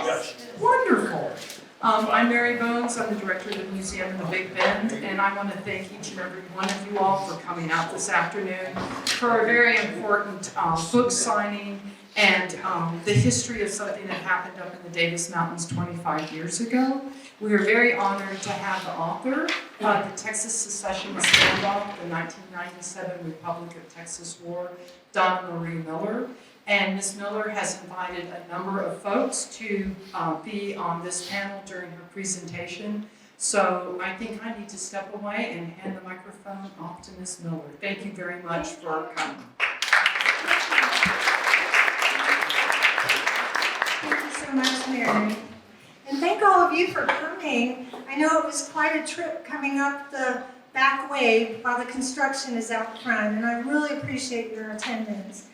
Yes. Wonderful. I'm Mary Bones. I'm the director of the museum in the Big Bend, and I want to thank each and every one of you all for coming out this afternoon for a very important book signing and the history of something that happened up in the Davis Mountains 25 years ago. We are very honored to have the author of the Texas Secessionists Standoff, the 1997 Republic of Texas War, Donna Miller. And Ms. Miller has invited a number of folks to be on this panel during her presentation. So I think I need to step away and hand the microphone off to Ms. Miller. Thank you very much for coming. Thank you so much, Mary. And thank all of you for coming. I know it was quite a trip coming up the back way while the construction is out front, and I really appreciate your attendance.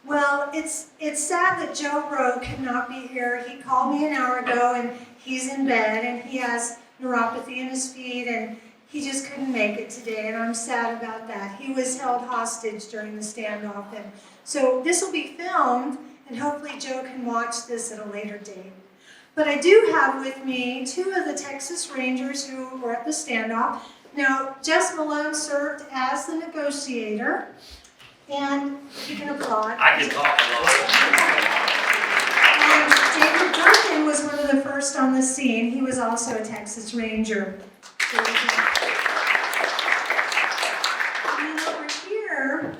Well, it's sad that Joe Rowe could not be here. He called me an hour ago, and he's in bed, and he has neuropathy in his feet, and he just couldn't make it today, and I'm sad about that. He was held hostage during the standoff, and so this will be filmed, and hopefully Joe can watch this at a later date. But I do have with me two of the Texas Rangers who were at the standoff. Now, Jess Malone served as the negotiator, and you can applaud. I can talk a lot. And Jacob Duncan was one of the first on the scene. He was also a Texas Ranger. And then over here,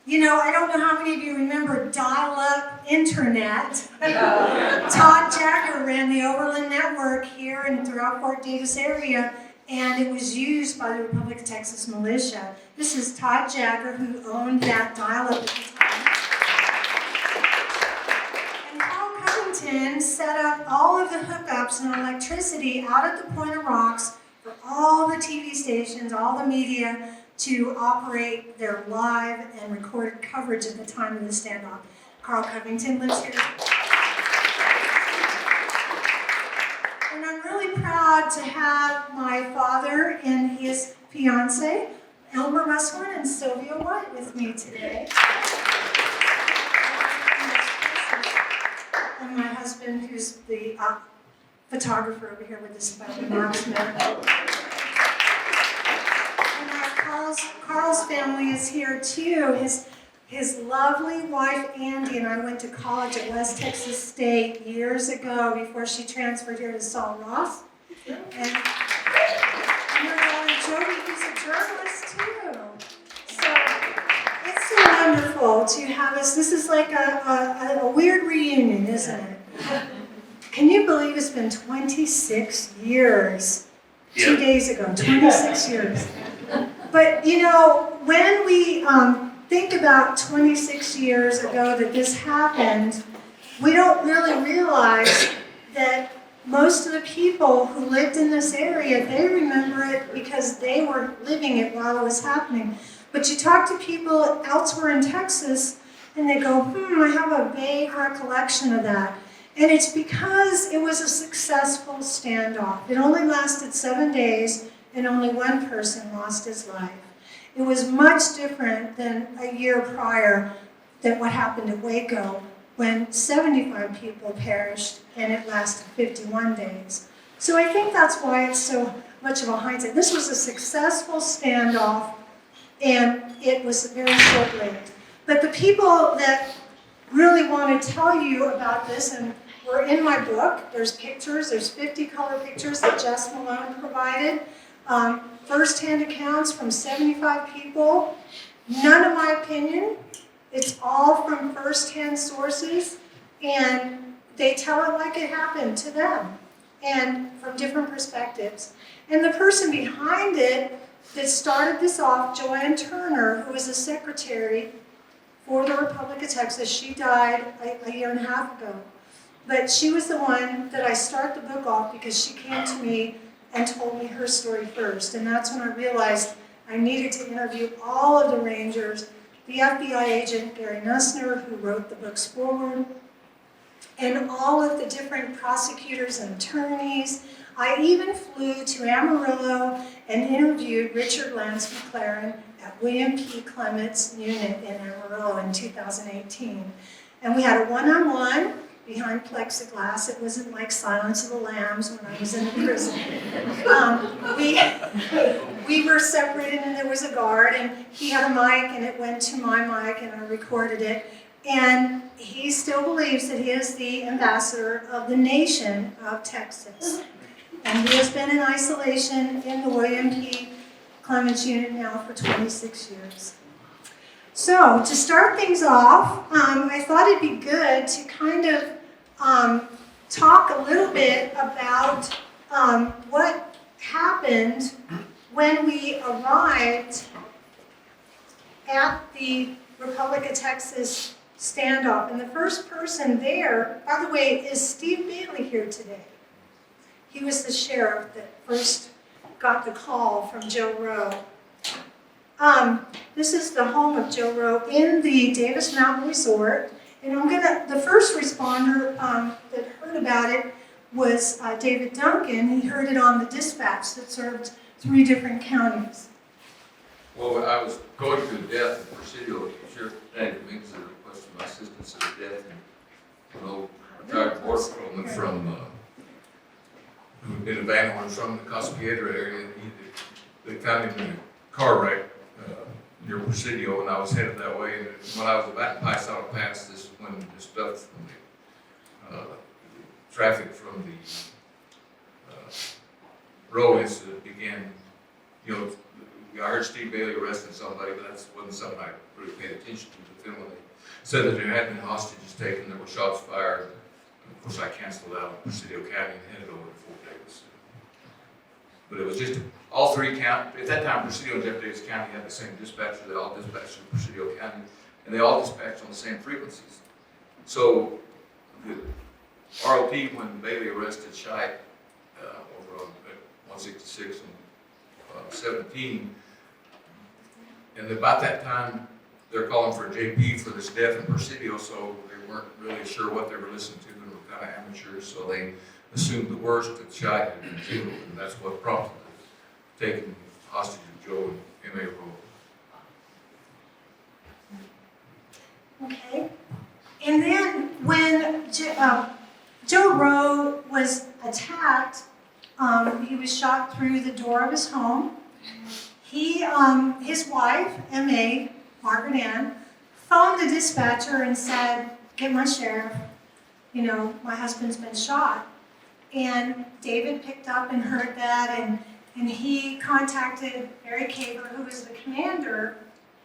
you know, I don't know how many of you remember dial-up internet. Todd Jagger ran the Overland Network here and throughout Fort Davis area, and it was used by the Republic of Texas militia. This is Todd Jagger, who owned that dial-up at the time. And Carl Covington set up all of the hookups and electricity out at the Point of Rocks for all the TV stations, all the media, to operate their live and recorded coverage at the time of the standoff. Carl Covington lives here. And I'm really proud to have my father and his fiance, Elmer Musselman and Sylvia White, with me today. And my husband, who's the photographer over here with this announcement. Carl's family is here too. His lovely wife Andy and I went to college at West Texas State years ago before she transferred here to Saul Ross. And her daughter Jody, who's a journalist too. So it's so wonderful to have us. This is like a weird reunion, isn't it? Can you believe it's been 26 years? Yeah. 2 days ago, 26 years. But, you know, when we think about 26 years ago that this happened, we don't really realize that most of the people who lived in this area, they remember it because they were living it while it was happening. But you talk to people elsewhere in Texas, and they go, I have a vague recollection of that. And it's because it was a successful standoff. It only lasted 7 days, and only one person lost his life. It was much different than a year prior than what happened at Waco, when 75 people perished and it lasted 51 days. So I think that's why it's so much of a hindsight. This was a successful standoff, and it was very short-lived. But the people that really want to tell you about this, and were in my book, there's pictures, there's 50 color pictures that Jess Malone provided. First-hand accounts from 75 people. None of my opinion. It's all from first-hand sources, and they tell it like it happened to them, and from different perspectives. And the person behind it that started this off, Joanne Turner, who was a secretary for the Republic of Texas, she died a year and a half ago. But she was the one that I start the book off because she came to me and told me her story first. And that's when I realized I needed to interview all of the Rangers, the FBI agent, Gary Nussner, who wrote the book's foreword, and all of the different prosecutors and attorneys. I even flew to Amarillo and interviewed Richard Lance McLaren at William P. Clement's unit in Amarillo in 2018. And we had a one-on-one, behind plexiglass. It wasn't like Silence of the Lambs when I was in the prison. We were separated and there was a guard, and he had a mic and it went to my mic and I recorded it. And he still believes that he is the ambassador of the nation of Texas. And he has been in isolation in the William P. Clements unit now for 26 years. So, to start things off, I thought it'd be good to kind of talk a little bit about what happened when we arrived at the Republic of Texas standoff. And the first person there, by the way, is Steve Bailey here today. He was the sheriff that first got the call from Joe Rowe. This is the home of Joe Rowe in the Davis Mountain Resort. And the first responder that heard about it was David Duncan. He heard it on the dispatch that served 3 different counties. Well, when I was going through the death of Presidio, Sheriff Daniel Minks had requested my assistance in the death of an old retired border patrolman from who had been abandoned from the Casa Piedra area. They found him in a car wreck near Presidio, and I was headed that way. And when I was about to pass out past this, when the stuff from the traffic from the road incident began, I heard Steve Bailey arrested somebody, but that wasn't something I really paid attention to. But then when they said that there had been hostages taken, there were shots fired, and of course I canceled out of Presidio County and headed over to Fort Davis. But it was just all 3 counties. At that time, Presidio and Jeff Davis County had the same dispatcher. They all dispatched in Presidio County, and they all dispatched on the same frequencies. So the ROT, when Bailey arrested Scheit over on 166 and 17, and about that time, they're calling for a JP for this death in Presidio, so they weren't really sure what they were listening to, and were kind of amateurs, so they assumed the worst, that Scheit had been killed, and that's what prompted taking hostage of Joe and M.A. Rowe. Okay. And then when Joe Rowe was attacked, he was shot through the door of his home. His wife, M.A., Margaret Ann, phoned the dispatcher and said, "Get my sheriff, my husband's been shot." And David picked up and heard that, and he contacted Barry Caver, who was the commander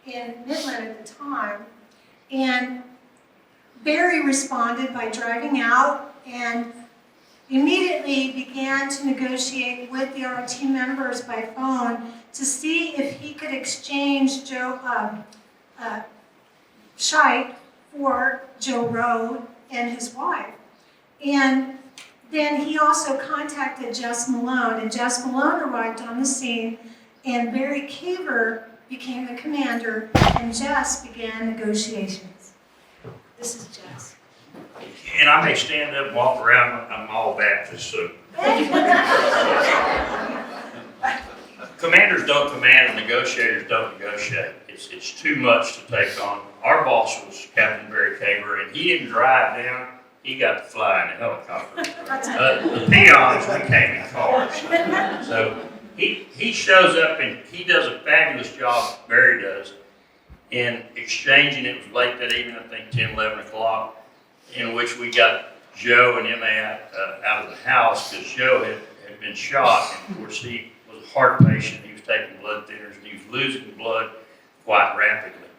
in Midland at the time. And Barry responded by driving out and immediately began to negotiate with the ROT members by phone to see if he could exchange Scheit for Joe Rowe and his wife. And then he also contacted Jess Malone, and Jess Malone arrived on the scene, and Barry Caver became the commander, and Jess began negotiations. This is Jess. And I may stand up and walk around, I'm all Baptist, so. Commanders don't command and negotiators don't negotiate. It's too much to take on. Our boss was Captain Barry Caver, and he didn't drive down, he got to fly in a helicopter. The peons, we came in cars. So he shows up and he does a fabulous job, Barry does, in exchanging. It was late that evening, I think 10, 11 o'clock, in which we got Joe and M.A. out of the house because Joe had been shot, and of course he was a heart patient. He was taking blood thinners and he was losing blood quite rapidly.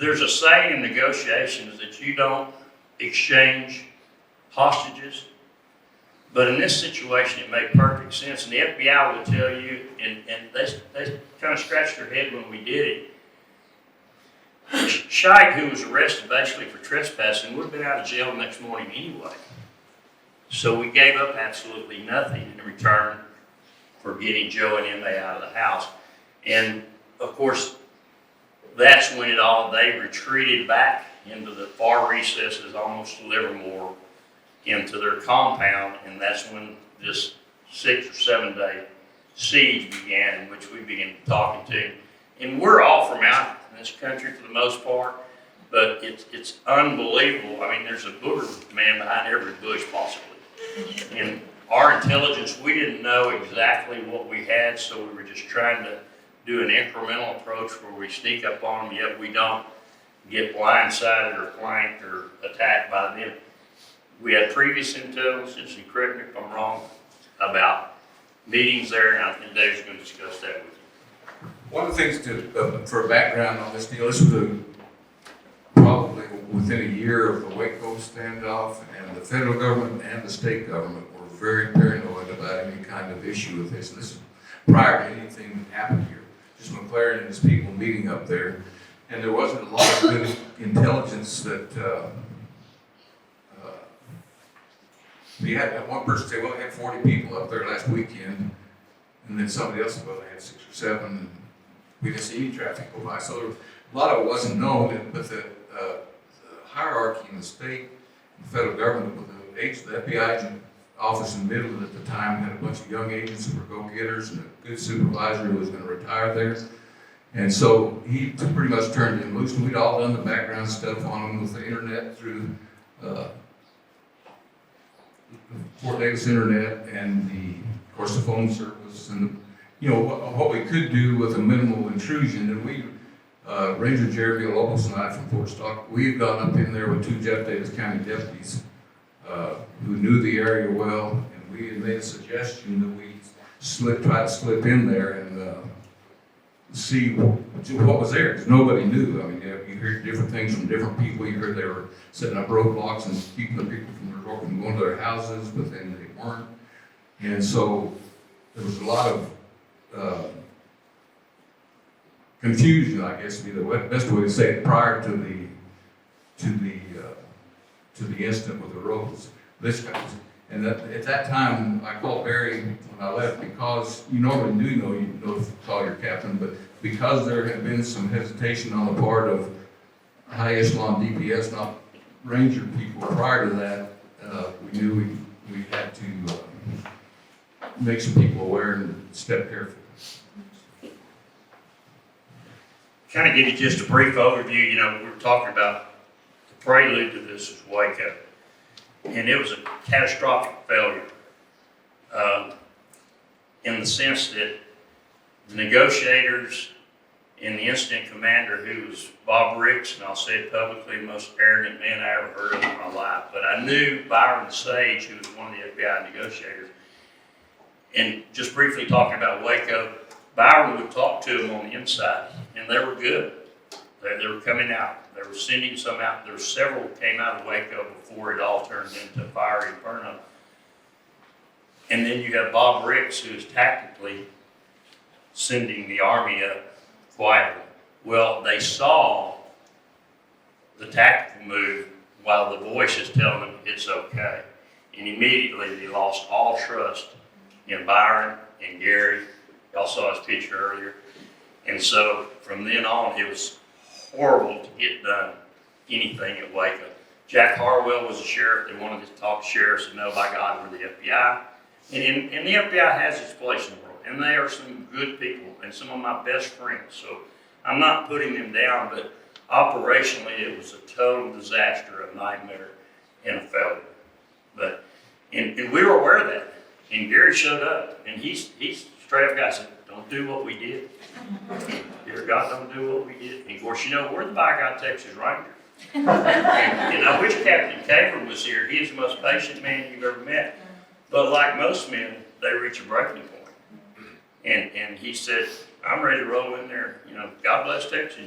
There's a saying in negotiations that you don't exchange hostages, but in this situation it made perfect sense, and the FBI will tell you, and they kind of scratched their head when we did it. Scheit, who was arrested basically for trespassing, would have been out of jail the next morning anyway. So we gave up absolutely nothing in return for getting Joe and M.A. out of the house. And of course, that's when they retreated back into the far recesses, almost to Livermore, into their compound, and that's when this 6 or 7 day siege began, in which we began talking to him. And we're all from out in this country for the most part, but it's unbelievable. I mean, there's a booger man behind every bush possibly. And our intelligence, we didn't know exactly what we had, so we were just trying to do an incremental approach where we sneak up on them, yet we don't get blindsided or flanked or attacked by them. We had previous intelligence, and correct me if I'm wrong, about meetings there, and I think Dave's going to discuss that with you. One of the things for background on this deal, this was probably within a year of the Waco standoff, and the federal government and the state government were very paranoid about any kind of issue with this. And this is prior to anything that happened here. Just McLaren and his people meeting up there. And there wasn't a lot of good intelligence that we had one person say, well, I had 40 people up there last weekend, and then somebody else said, well, they had 6 or 7, and we didn't see any traffic go by. So a lot of it wasn't known, but the hierarchy in the state and the federal government, with the FBI agent office in Midland at the time, had a bunch of young agents who were go-getters and a good supervisor who was going to retire there. And so he pretty much turned him loose, and we'd all done the background stuff on him with the internet through Fort Davis internet and of course, the phone service, and what we could do with a minimal intrusion. And we, Ranger Jeremy Lopez and I from Fort Stock, we had gone up in there with 2 Jeff Davis County deputies who knew the area well, and we had made a suggestion that we try to slip in there and see what was there, because nobody knew. I mean, you heard different things from different people. You heard they were setting up roadblocks and keeping the people from going to their houses, but then they weren't. And so there was a lot of confusion, I guess would be the best way to say it, prior to the incident with the roads. And at that time, I called Barry when I left, because you normally do know you call your captain, but because there had been some hesitation on the part of high echelon DPS, not Ranger people, prior to that, we knew we had to make some people aware and step carefully. Kind of give you just a brief overview. We were talking about the prelude to this is Waco, and it was a catastrophic failure in the sense that the negotiators and the incident commander, who was Bob Ricks, and I'll say it publicly, the most arrogant man I ever heard of in my life, but I knew Byron Sage, who was one of the FBI negotiators. And just briefly talking about Waco, Byron would talk to them on the inside, and they were good. They were coming out. They were sending some out. There were several came out of Waco before it all turned into fiery inferno. And then you have Bob Ricks, who is tactically sending the army up quietly. Well, they saw the tactical move while the voice is telling them it's okay. And immediately they lost all trust in Byron and Gary. Y'all saw his picture earlier. And so from then on, it was horrible to get done anything at Waco. Jack Harwell was a sheriff. They wanted to talk to sheriffs and know, by God, we're the FBI. And the FBI has its place in the world. And they are some good people and some of my best friends. So I'm not putting them down, but operationally it was a total disaster, a nightmare, and a failure. But and we were aware of that. And Gary showed up, and he's straight up guy said, don't do what we did. Dear God, don't do what we did. And of course, we're the by God Texas Ranger. And I wish Captain Caver was here. He's the most patient man you've ever met. But like most men, they reach a breaking point. And he said, I'm ready to roll in there. God bless Texas.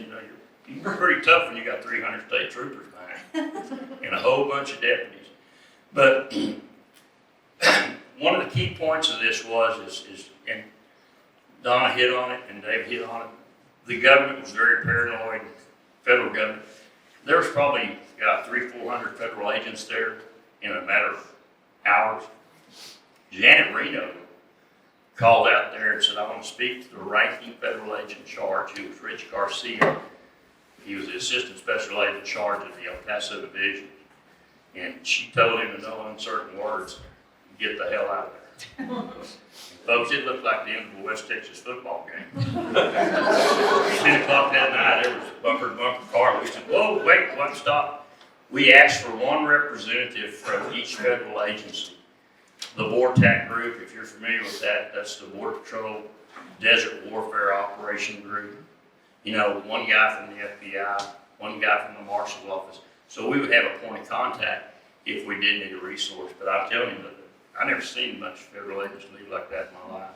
You're pretty tough when you got 300 state troopers behind you and a whole bunch of deputies. But one of the key points of this is and Donna hit on it and Dave hit on it, the government was very paranoid, federal government. There was probably 300-400 federal agents there in a matter of hours. Janet Reno called out there and said, I want to speak to the ranking federal agent in charge, who was Rich Garcia. He was the assistant special agent in charge of the El Paso division. And she told him in no uncertain words, get the hell out of there. Folks, it looked like the end of a West Texas football game. 10 o'clock that night, there was a bumper-to-bumper car. We said, whoa, wait, what, stop. We asked for one representative from each federal agency. The BORTAC group, if you're familiar with that, that's the Border Patrol Desert Warfare Operation Group. You know, one guy from the FBI, one guy from the Marshal's Office. So we would have a point of contact if we did need a resource. But I'm telling you, I never seen much federal agents leave like that in my life.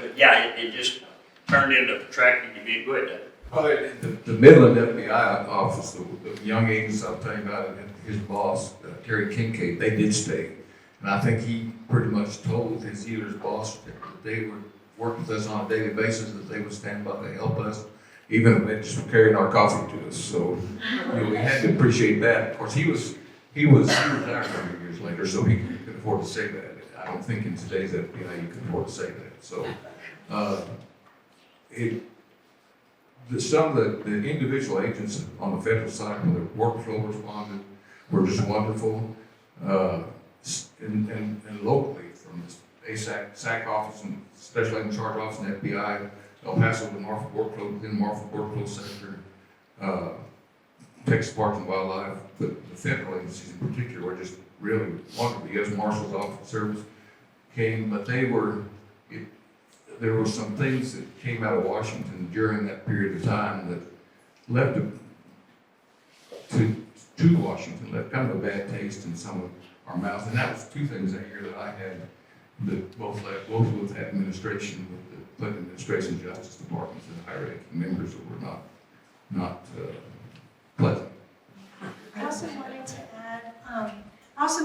But yeah, it just turned into protracting to be good. The Midland FBI office, the young agents I'm telling you about, and his boss, Terry Kincaid, they did stay. And I think he pretty much told his dealer's boss that they would work with us on a daily basis, that they would stand by to help us, even if they just carrying our coffee to us. So we had to appreciate that. Of course, he retired a few years later, so he could afford to say that. I don't think in today's FBI you can afford to say that. So some of the individual agents on the federal side, when the workflow responded, were just wonderful. And locally, from the ASAC, SAC office and Special Agent Charge Office and FBI, El Paso, the Marfa Workflow, within the Marfa Workflow Center, Texas Parks and Wildlife, but the federal agencies in particular were just really wonderful. The U.S. Marshal's Office Service came, but there were some things that came out of Washington during that period of time that left to Washington, left kind of a bad taste in some of our mouths. And that was two things that year that I had that both with administration, with the Clinton administration, Justice Department, and higher ranking members that were not pleasant. I also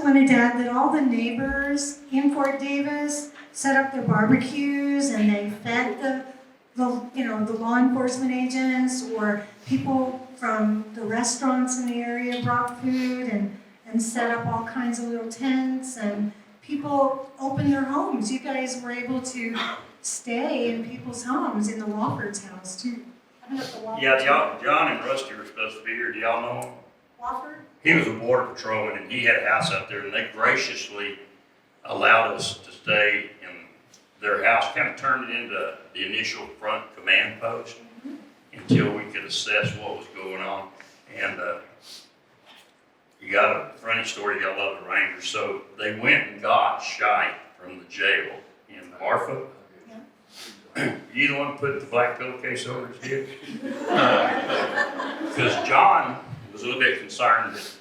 wanted to add that all the neighbors in Fort Davis set up their barbecues and they fed the law enforcement agents, or people from the restaurants in the area brought food and set up all kinds of little tents, and people opened their homes. You guys were able to stay in people's homes, in the Wofford's house too. Yeah, John and Rusty were supposed to be here. Do y'all know him? Wofford? He was a border patrolman, and he had a house out there, and they graciously allowed us to stay in their house, kind of turned it into the initial front command post until we could assess what was going on. And you got a funny story, you gotta love the Rangers. So they went and got Shite from the jail in Marfa. You the one put the black pillowcase over his head? Because John was a little bit concerned that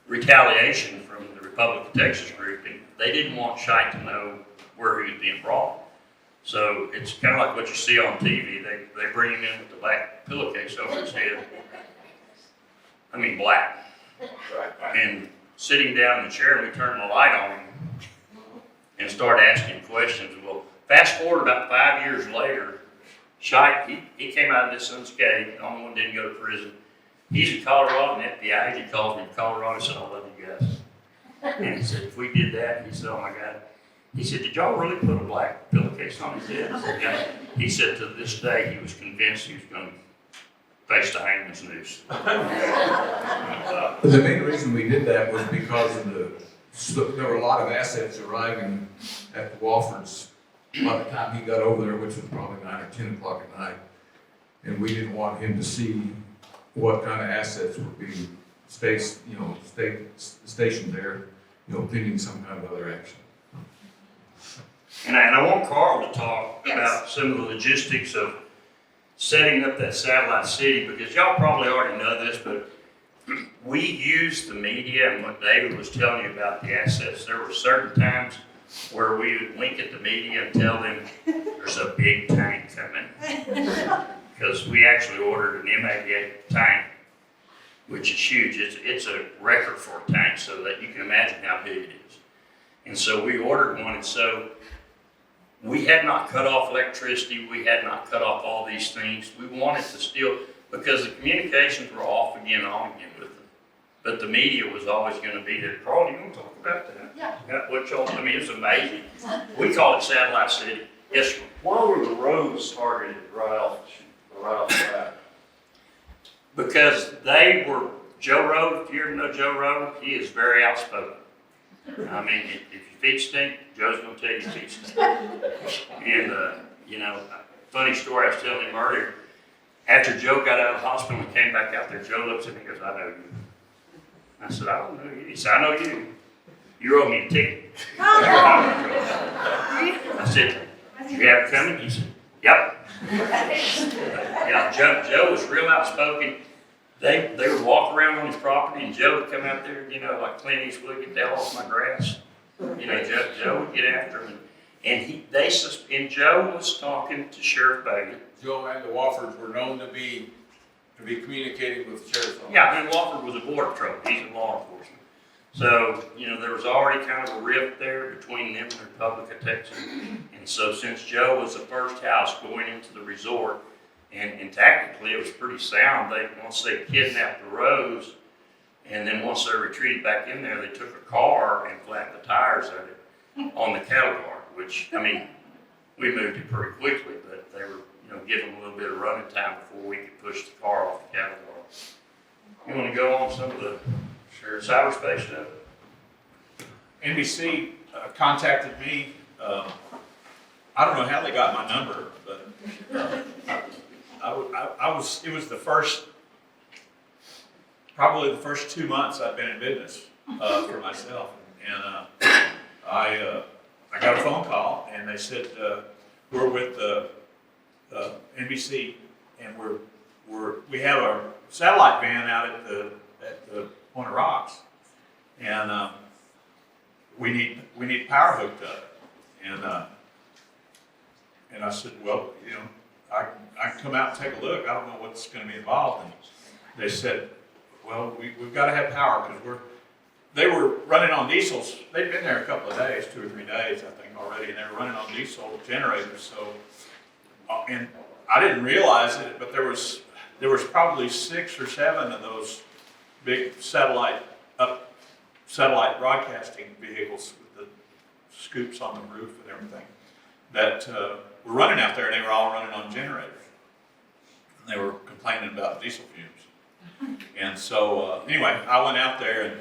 retaliation from the Republic of Texas group, and they didn't want Shite to know where he was being brought. So it's kind of like what you see on TV. They bring him in with the black pillowcase over his head. I mean black. And sitting down in the chair, we turned the light on him and started asking questions. Well, fast forward about 5 years later, Shite, he came out of this unscathed. The only one didn't go to prison. He's in Colorado, an FBI agent calls me in Colorado. He said, I love you guys. And he said, if we did that, he said, oh my God. He said, did y'all really put a black pillowcase on his head? I said, yeah. He said, to this day, he was convinced he was going to face the hangman's noose. The main reason we did that was because of there were a lot of assets arriving at the Wofford's by the time he got over there, which was probably 9 or 10 o'clock at night. And we didn't want him to see what kind of assets were being stationed there, pending some kind of other action. And I want Carl to talk about some of the logistics of setting up that satellite city, because y'all probably already know this, but we use the media, and what David was telling you about the assets, there were certain times where we would wink at the media and tell them there's a big tank coming. Because we actually ordered an M88 tank, which is huge. It's a record for a tank, so that you can imagine how big it is. And so we ordered one, and so we had not cut off electricity, we had not cut off all these things. We wanted to still, because the communications were off again and on again with them. But the media was always going to be there. Carl, you want to talk about that? Yeah. What y'all, I mean, it's amazing. We call it Satellite City. Yes, sir. Why were the roads targeted right off the bat? Because they were, Joe Rowe, if you ever know Joe Rowe, he is very outspoken. I mean, if you feet stink, Joe's gonna tell you feet stink. And, funny story I was telling him earlier, after Joe got out of the hospital and came back out there, Joe looks at me and goes, I know you. I said, I don't know you. He said, I know you. You owe me a ticket. I said, you have it coming? He said, yep. Joe was real outspoken. They would walk around on his property and Joe would come out there, like Clint Eastwood, get the hell off my grass. Joe would get after him. And Joe was talking to Sheriff Bailey. Joe and the Wofford's were known to be communicating with the sheriff's office. Yeah, and Wofford was a border patrol. He's in law enforcement. So, there was already kind of a rift there between them and the Republic of Texas. And so since Joe was the first house going into the resort, and tactically it was pretty sound, once they kidnapped the Rose, and then once they retreated back in there, they took a car and flattened the tires of it on the cattle guard, which, we moved it pretty quickly, but they were, giving a little bit of running time before we could push the car off the cattle guard. You want to go on some of the cyberspace stuff? NBC contacted me. I don't know how they got my number, but it was probably the first 2 months I've been in business for myself, and I got a phone call and they said we're with NBC and we have a satellite van out at the Point of Rocks, and we need power hooked up, and I said, well, I can come out and take a look. I don't know what's going to be involved. And they said, well, we've got to have power because they were running on diesels. They'd been there a couple of days, 2 or 3 days, I think, already, and they were running on diesel generators. So, and I didn't realize it, but there was probably 6 or 7 of those big satellite broadcasting vehicles with the scoops on the roof and everything that were running out there, and they were all running on generators. And they were complaining about diesel fumes. And so anyway, I went out there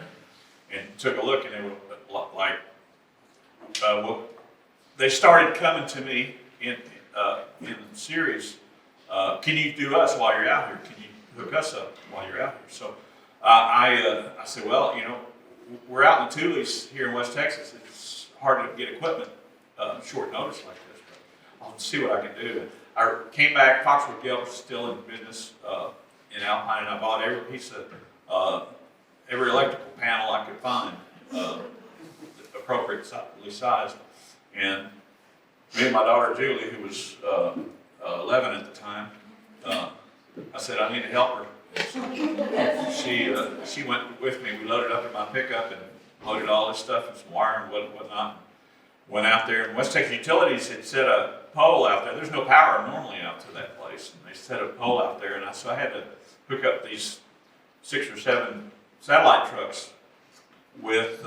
and took a look, and they were like, they started coming to me in series. Can you do us while you're out here? Can you hook us up while you're out here? So I said, well, we're out in the Tules here in West Texas. It's hard to get equipment short notice like this, but I'll see what I can do. I came back. Foxwood Gale was still in business in Alpine, and I bought every piece of every electrical panel I could find appropriately sized. And me and my daughter Julie, who was 11 at the time, I said I need to help her. She went with me. We loaded up in my pickup and loaded all this stuff and some wire and whatnot. Went out there, and West Texas Utilities had set a pole out there. There's no power normally out to that place, and they set a pole out there, and so I had to hook up these 6 or 7 satellite trucks with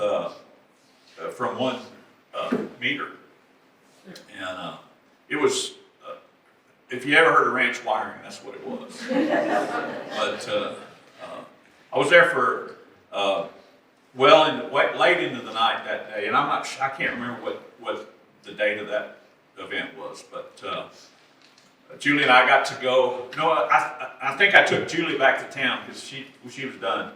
from one meter, and it was. If you ever heard of ranch wiring, that's what it was. But I was there for late into the night that day, and I can't remember what the date of that event was. But Julie and I got to go. No, I think I took Julie back to town because she was done,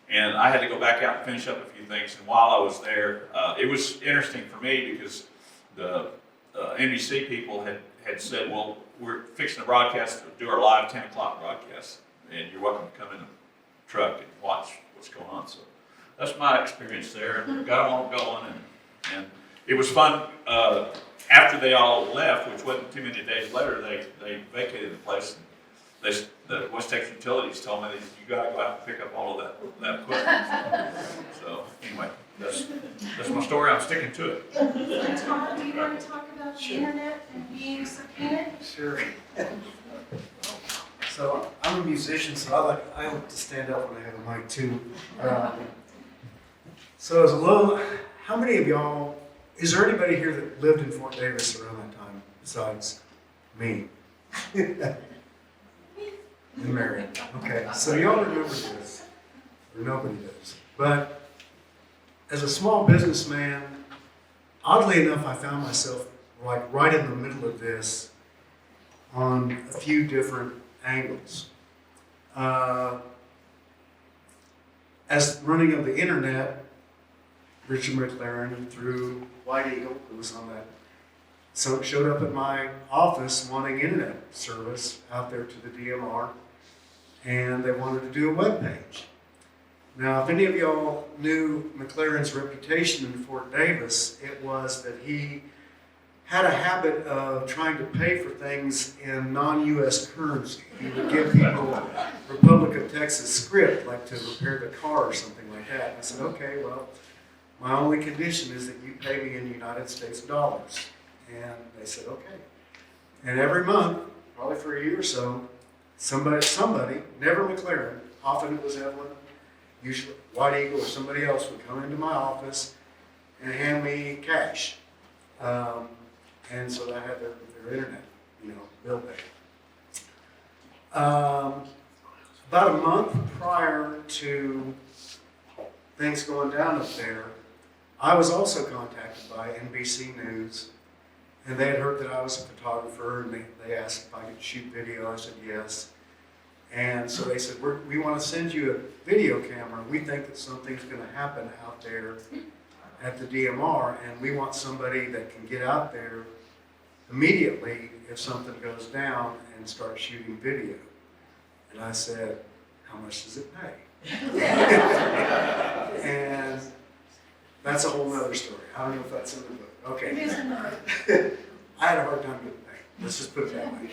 and I had to go back out and finish up a few things. And while I was there, it was interesting for me because the NBC people had said, well, we're fixing to broadcast, do our live 10 o'clock broadcast, and you're welcome to come in the truck and watch what's going on. So that's my experience there. Got them all going, and it was fun. After they all left, which wasn't too many days later, they vacated the place. And the West Texas Utilities told me that you got to go out and pick up all of that equipment. So anyway, that's my story. I'm sticking to it. Tom, do you want to talk about the internet and being subpoenaed? Sure. So I'm a musician, so I like to stand up when I have a mic too. So as a little, how many of y'all, is there anybody here that lived in Fort Davis around that time besides me? And Mary. Okay, so y'all remember this, or nobody does. But as a small businessman, oddly enough, I found myself like right in the middle of this on a few different angles. As running of the internet, Richard McLaren through White Eagle, who was on that, so showed up at my office wanting internet service out there to the DMR, and they wanted to do a web page. Now, if any of y'all knew McLaren's reputation in Fort Davis, it was that he had a habit of trying to pay for things in non-U.S. currency. He would give people Republic of Texas script, like to repair the car or something like that. And I said, okay, well, my only condition is that you pay me in United States dollars. And they said, okay. And every month, probably for a year or so, somebody, never McLaren, often it was Evelyn, usually White Eagle or somebody else would come into my office and hand me cash. And so I had their internet, bill paid. About a month prior to things going down up there, I was also contacted by NBC News, and they had heard that I was a photographer, and they asked if I could shoot video. I said yes. And so they said, we want to send you a video camera. We think that something's going to happen out there at the DMR, and we want somebody that can get out there immediately if something goes down and start shooting video. And I said, how much does it pay? And that's a whole nother story. I don't know if that's in the book. Okay. I had a hard time getting paid. Let's just put it that way.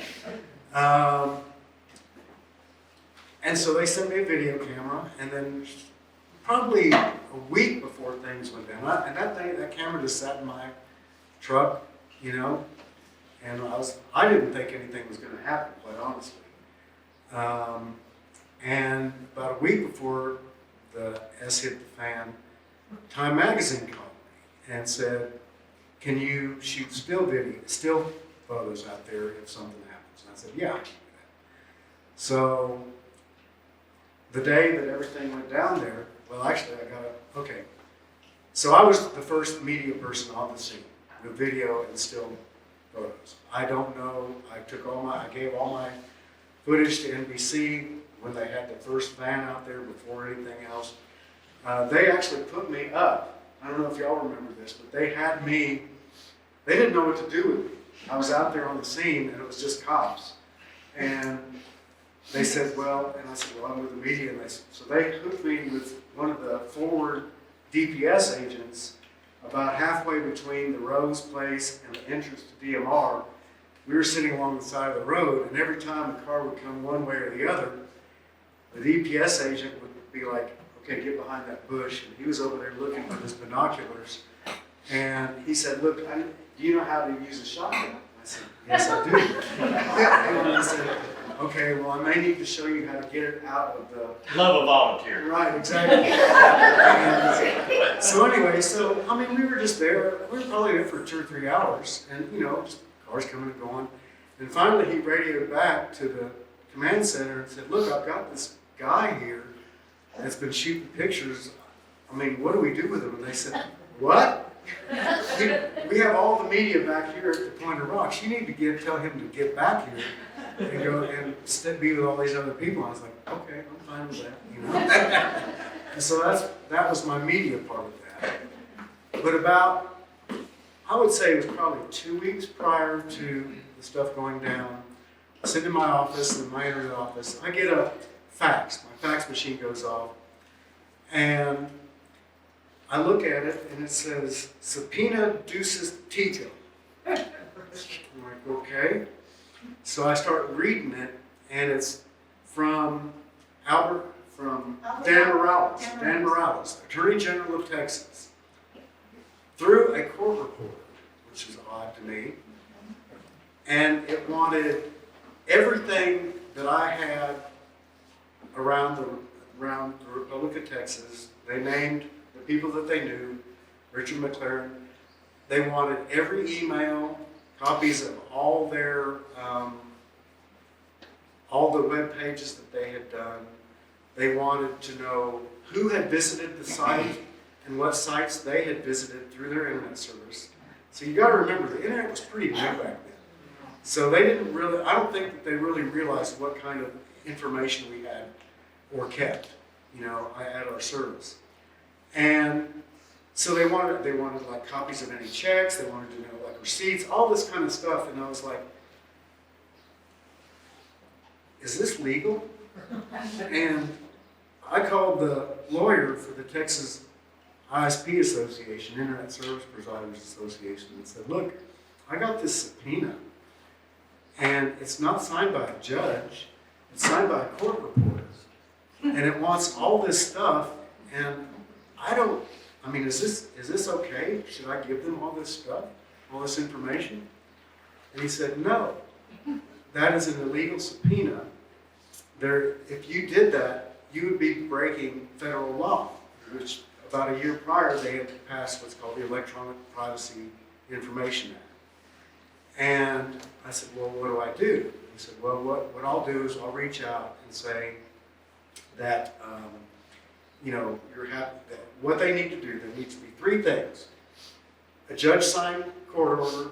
And so they sent me a video camera, and then probably a week before things went down, and that camera just sat in my truck, and I didn't think anything was going to happen, quite honestly. And about a week before the S hit the fan, Time Magazine called me and said, can you shoot still photos out there if something happens? And I said, yeah, I can do that. So the day that everything went down there, well, actually, so I was the first media person on the scene with video and still photos. I don't know, I gave all my footage to NBC when they had the first van out there before anything else. They actually put me up. I don't know if y'all remember this, but they didn't know what to do with me. I was out there on the scene, and it was just cops. And they said, and I said, I'm with the media. And so they hooked me with one of the forward DPS agents about halfway between the Rose place and the entrance to DMR. We were sitting along the side of the road, and every time a car would come one way or the other, the DPS agent would be like, okay, get behind that bush. And he was over there looking with his binoculars. And he said, look, do you know how to use a shotgun? I said, yes, I do. And he said, okay, well, I may need to show you how to get it out of the... Love a volunteer. Right, exactly. And so anyway, we were just there. We were probably there for 2 or 3 hours, and, just cars coming and going. And finally, he radioed back to the command center and said, look, I've got this guy here that's been shooting pictures. What do we do with him? And they said, what? We have all the media back here at the Point of Rocks. You need to tell him to get back here and go and be with all these other people. I was like, okay, I'm fine with that. And so that was my media part of that. But I would say it was probably 2 weeks prior to the stuff going down. I sit in my office, in my internet office. I get a fax. My fax machine goes off. And I look at it, and it says, subpoena deuces Tito. I'm like, okay. So I start reading it, and it's from Dan Morales, Attorney General of Texas, through a court reporter, which is odd to me. And it wanted everything that I had around the Republic of Texas. They named the people that they knew, Richard McLaren. They wanted every email, copies of all their, all the web pages that they had done. They wanted to know who had visited the site and what sites they had visited through their internet service. So you gotta remember, the internet was pretty new back then. So they didn't really, I don't think that they really realized what kind of information we had or kept, you know, at our service. And so they wanted like copies of any checks, they wanted to know like receipts, all this kind of stuff. And I was like, is this legal? And I called the lawyer for the Texas ISP Association, Internet Service Providers Association, and said, look, I got this subpoena, and it's not signed by a judge, it's signed by a court reporter, and it wants all this stuff, and I mean, is this okay? Should I give them all this stuff, all this information? And he said, no, that is an illegal subpoena. If you did that, you would be breaking federal law, which about a year prior, they had passed what's called the Electronic Privacy Information Act. And I said, well, what do I do? He said, well, what I'll do is I'll reach out and say that, you know, you're happy that what they need to do, there needs to be three things. A judge-signed court order,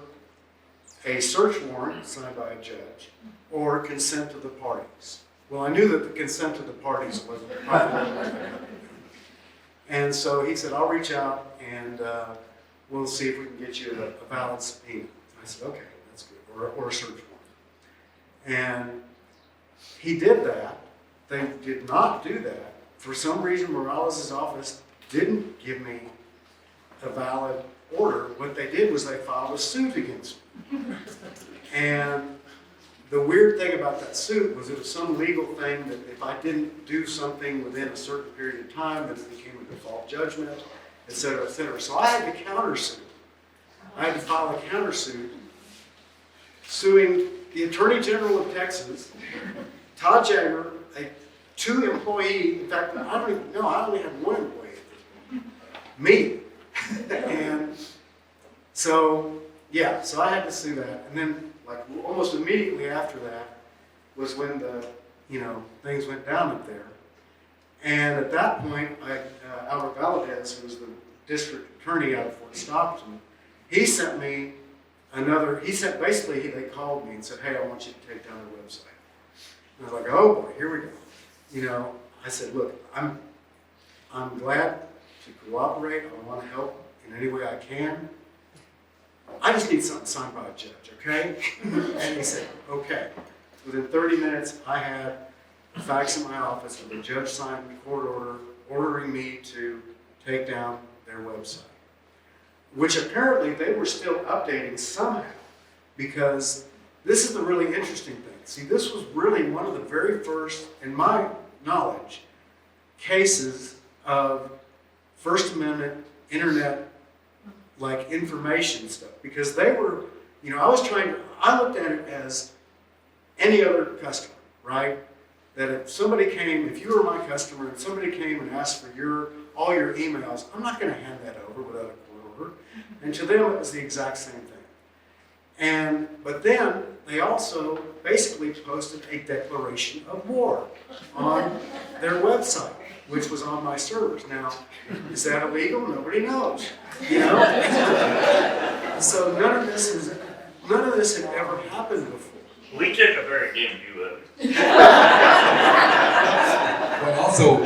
a search warrant signed by a judge, or consent of the parties. Well, I knew that the consent of the parties wasn't proper. And so he said, I'll reach out and we'll see if we can get you a valid subpoena. I said, okay, that's good, or a search warrant. And he did that. They did not do that. For some reason, Morales' office didn't give me a valid order. What they did was they filed a suit against me. And the weird thing about that suit was it was some legal thing that if I didn't do something within a certain period of time, then it became a default judgment, et cetera, et cetera. So I had to countersue. I had to file a countersuit suing the Attorney General of Texas, Todd Jagger, a 2-employee, in fact, I only had 1 employee, me. And so, yeah, so I had to sue that. And then, like, almost immediately after that was when the, you know, things went down up there. And at that point, Albert Valadez, who was the district attorney out of Fort Stockton, he sent me basically, they called me and said, hey, I want you to take down the website. And I was like, oh boy, here we go. You know, I said, look, I'm glad to cooperate. I want to help in any way I can. I just need something signed by a judge, okay? And he said, okay. Within 30 minutes, I had a fax in my office of a judge signed court order ordering me to take down their website, which apparently they were still updating somehow, because this is the really interesting thing. See, this was really one of the very first, in my knowledge, cases of First Amendment internet like information stuff, because they were, you know, I looked at it as any other customer, right? That if you were my customer and somebody came and asked for all your emails, I'm not going to hand that over without a court order. And to them, it was the exact same thing. But then they also basically posted a declaration of war on their website, which was on my servers. Now, is that illegal? Nobody knows. You know? So none of this had ever happened before. We took a very dim view of it. Well, also,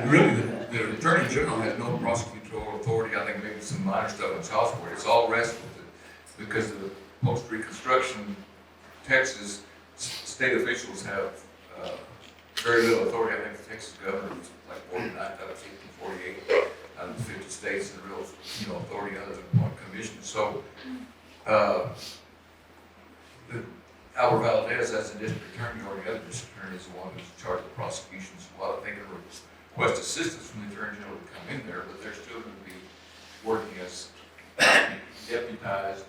really, the Attorney General has no prosecutorial authority. I think maybe some minor stuff in child support. It's all rested because of the post-Reconstruction Texas state officials have very little authority. I think the Texas governor is like 49 out of 50, 48 out of the 50 states, and real, you know, authority other than one commission. So, Albert Valadez, as the district attorney, or the other district attorney, is the one who's in charge of the prosecutions. While they can request assistance from the attorney general to come in there, but they're still going to be working as deputized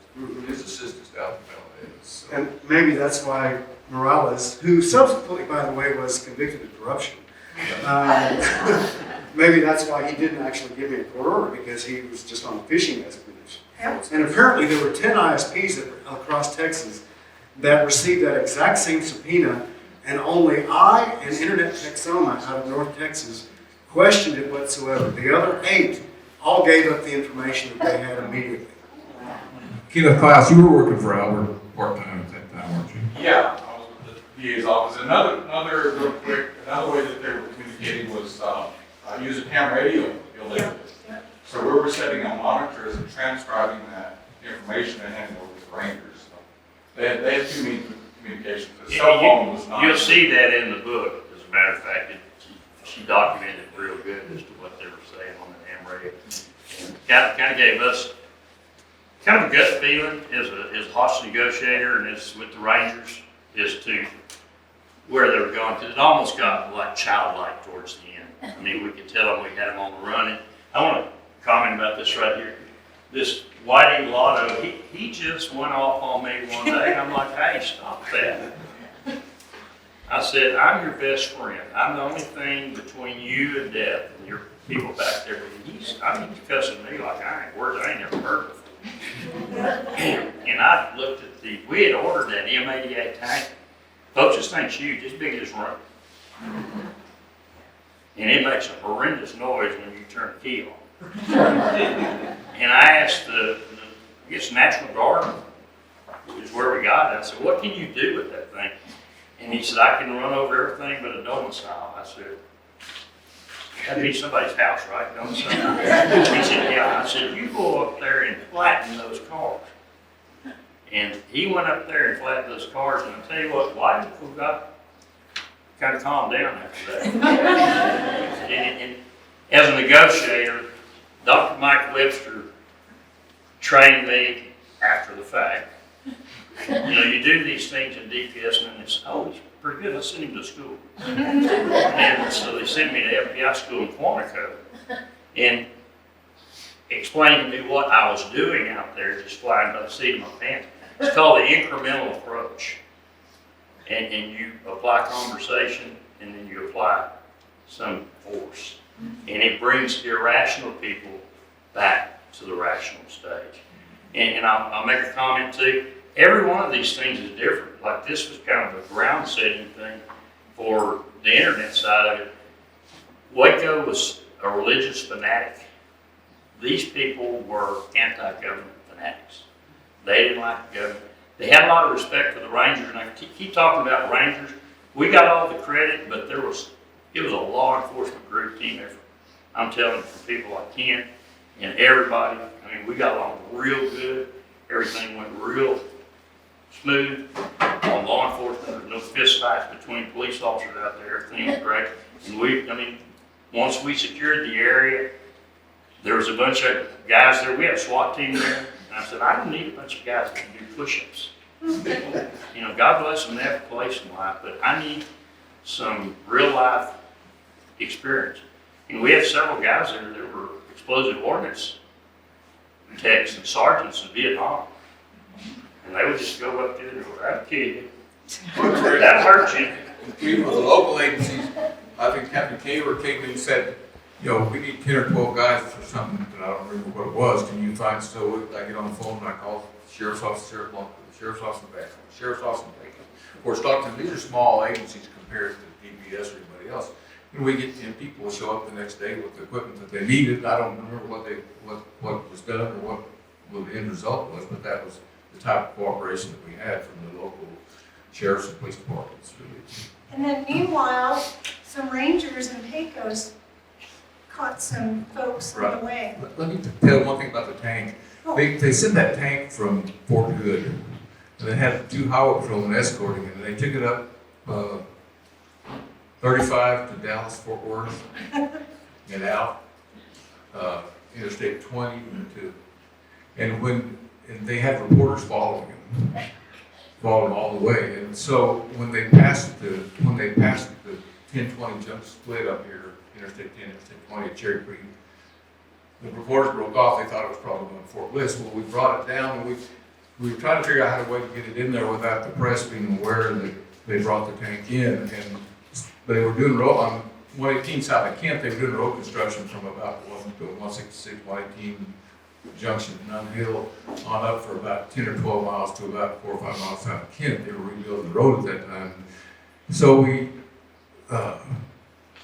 his assistants to Albert Valadez. So. And maybe that's why Morales, who subsequently, by the way, was convicted of corruption, maybe that's why he didn't actually give me a court order, because he was just on a fishing expedition. And apparently there were 10 ISPs across Texas that received that exact same subpoena, and only I and Internet Texoma out of North Texas questioned it whatsoever. The other 8 all gave up the information that they had immediately. Kenneth Klaus, you were working for Albert part-time at that time, weren't you? Yeah, I was with the DA's office. Another real quick, another way that they were communicating was using ham radio illegally. So we were setting up monitors and transcribing that information and handing it over to the Rangers. So they had two means of communication. The cell phone was not. You'll see that in the book, as a matter of fact, she documented it real good as to what they were saying on the ham radio. And kind of gave us kind of a gut feeling as a hostage negotiator and as with the Rangers as to where they were going, because it almost got like childlike towards the end. I mean, we could tell them we had them on the run. And I want to comment about this right here. This Whiting Lotto, he just went off on me one day, and I'm like, hey, stop that. I said, I'm your best friend. I'm the only thing between you and death and your people back there. He's cussing me like I ain't never heard before. And I looked at we had ordered that M88 tank. Folks, this thing's huge, it's big as room. And it makes a horrendous noise when you turn the key on. And I asked I guess National Guard, which is where we got it. I said, what can you do with that thing? And he said, I can run over everything but a domicile. I said, that'd be somebody's house, right? Domicile. He said, yeah. I said, you go up there and flatten those cars. And he went up there and flattened those cars, and I'll tell you what, White got kind of calmed down after that. and as a negotiator, Dr. Mike Webster trained me after the fact. You know, you do these things in DPS, and it's, oh, it's pretty good, let's send him to school. And so they sent me to FBI school in Quantico, and explained to me what I was doing out there, just flying by the seat of my pants. It's called the incremental approach. And you apply conversation, and then you apply some force. And it brings irrational people back to the rational stage. And I'll make a comment too. Every one of these things is different. Like this was kind of a ground setting thing for the internet side of it. Waco was a religious fanatic. These people were anti-government fanatics. They didn't like the government. They had a lot of respect for the Rangers, and I keep talking about Rangers. We got all the credit, but it was a law enforcement group team effort. I'm telling you, from people like Ken and everybody, I mean, we got along real good. Everything went real smooth on law enforcement. There's no fist fights between police officers out there. Everything was great. And once we secured the area, there was a bunch of guys there. We had a SWAT team there. And I said, I don't need a bunch of guys that can do push-ups. You know, God bless them, they have a place in life, but I need some real-life experience. And we had several guys there that were explosive ordnance techs and sergeants in Vietnam. And they would just go up there and go, I'll kill you. That hurt you. We with the local agencies, I think Captain Kaver came in and said, you know, we need 10 or 12 guys for something, and I don't remember what it was. Can you find, so I get on the phone and I call the sheriff's office, sheriff's office in Bacon, sheriff's office in Bacon. Of course, these are small agencies compared to DPS or anybody else. And we get 10 people will show up the next day with the equipment that they needed. I don't remember what was done or what the end result was, but that was the type of cooperation that we had from the local sheriffs and police departments. Really. And then meanwhile, some Rangers and Pecos caught some folks on the way. Let me tell one thing about the tank. They sent that tank from Fort Hood, and they had 2 highway patrolmen escorting it, and they took it up 35 to Dallas, Fort Worth, and out Interstate 20 and they had reporters following all the way. And so when they passed the 1020 jump split up here, Interstate 10, Interstate 20 at Cherry Creek, the reporters broke off. They thought it was probably going to Fort Bliss. Well, we brought it down, and we were trying to figure out how to get it in there without the press being aware that they brought the tank in. And they were doing road on 118 south of Kent. They were doing road construction from about 166, 118 Junction, Nun Hill, on up for about 10 or 12 miles to about 4 or 5 miles south of Kent. They were rebuilding the road at that time. So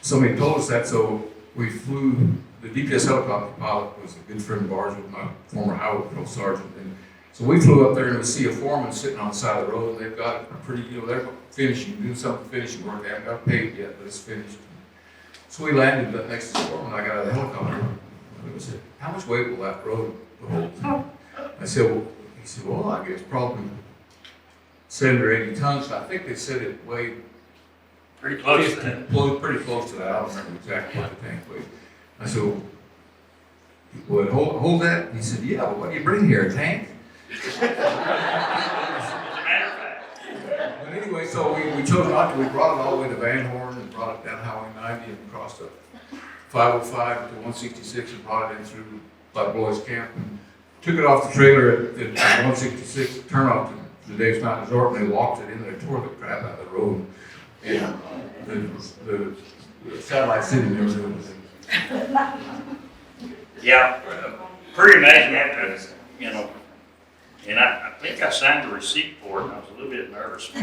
somebody told us that, so we flew. The DPS helicopter pilot was a good friend of ours, with my former highway patrol sergeant, and So we flew up there and we see a foreman sitting on the side of the road, and they've got a pretty, they're finishing, doing some finishing work, they haven't got paid yet, but it's finished. So we landed up next to the foreman, I got out of the helicopter, and we said, how much weight will that road hold? I said, well, he said, well, I guess probably 70 or 80 tons. I think they said it weighed Pretty close to that. pretty close to that. I don't remember exactly what the tank weighed. I said, well, hold that? He said, yeah, well, what do you bring here, a tank? As a matter of fact. But anyway, so we chose not to. We brought it all the way to Van Horn and brought it down Highway 90 and crossed up 505 to 166 and brought it in through by Boys Camp and took it off the trailer at 166, turned off to the Dave's Mountain Resort, and they walked it in there, tore the crap out of the road. And the satellite city never knew anything. Yeah, pretty amazing after, and I think I signed the receipt for it, and I was a little bit nervous. I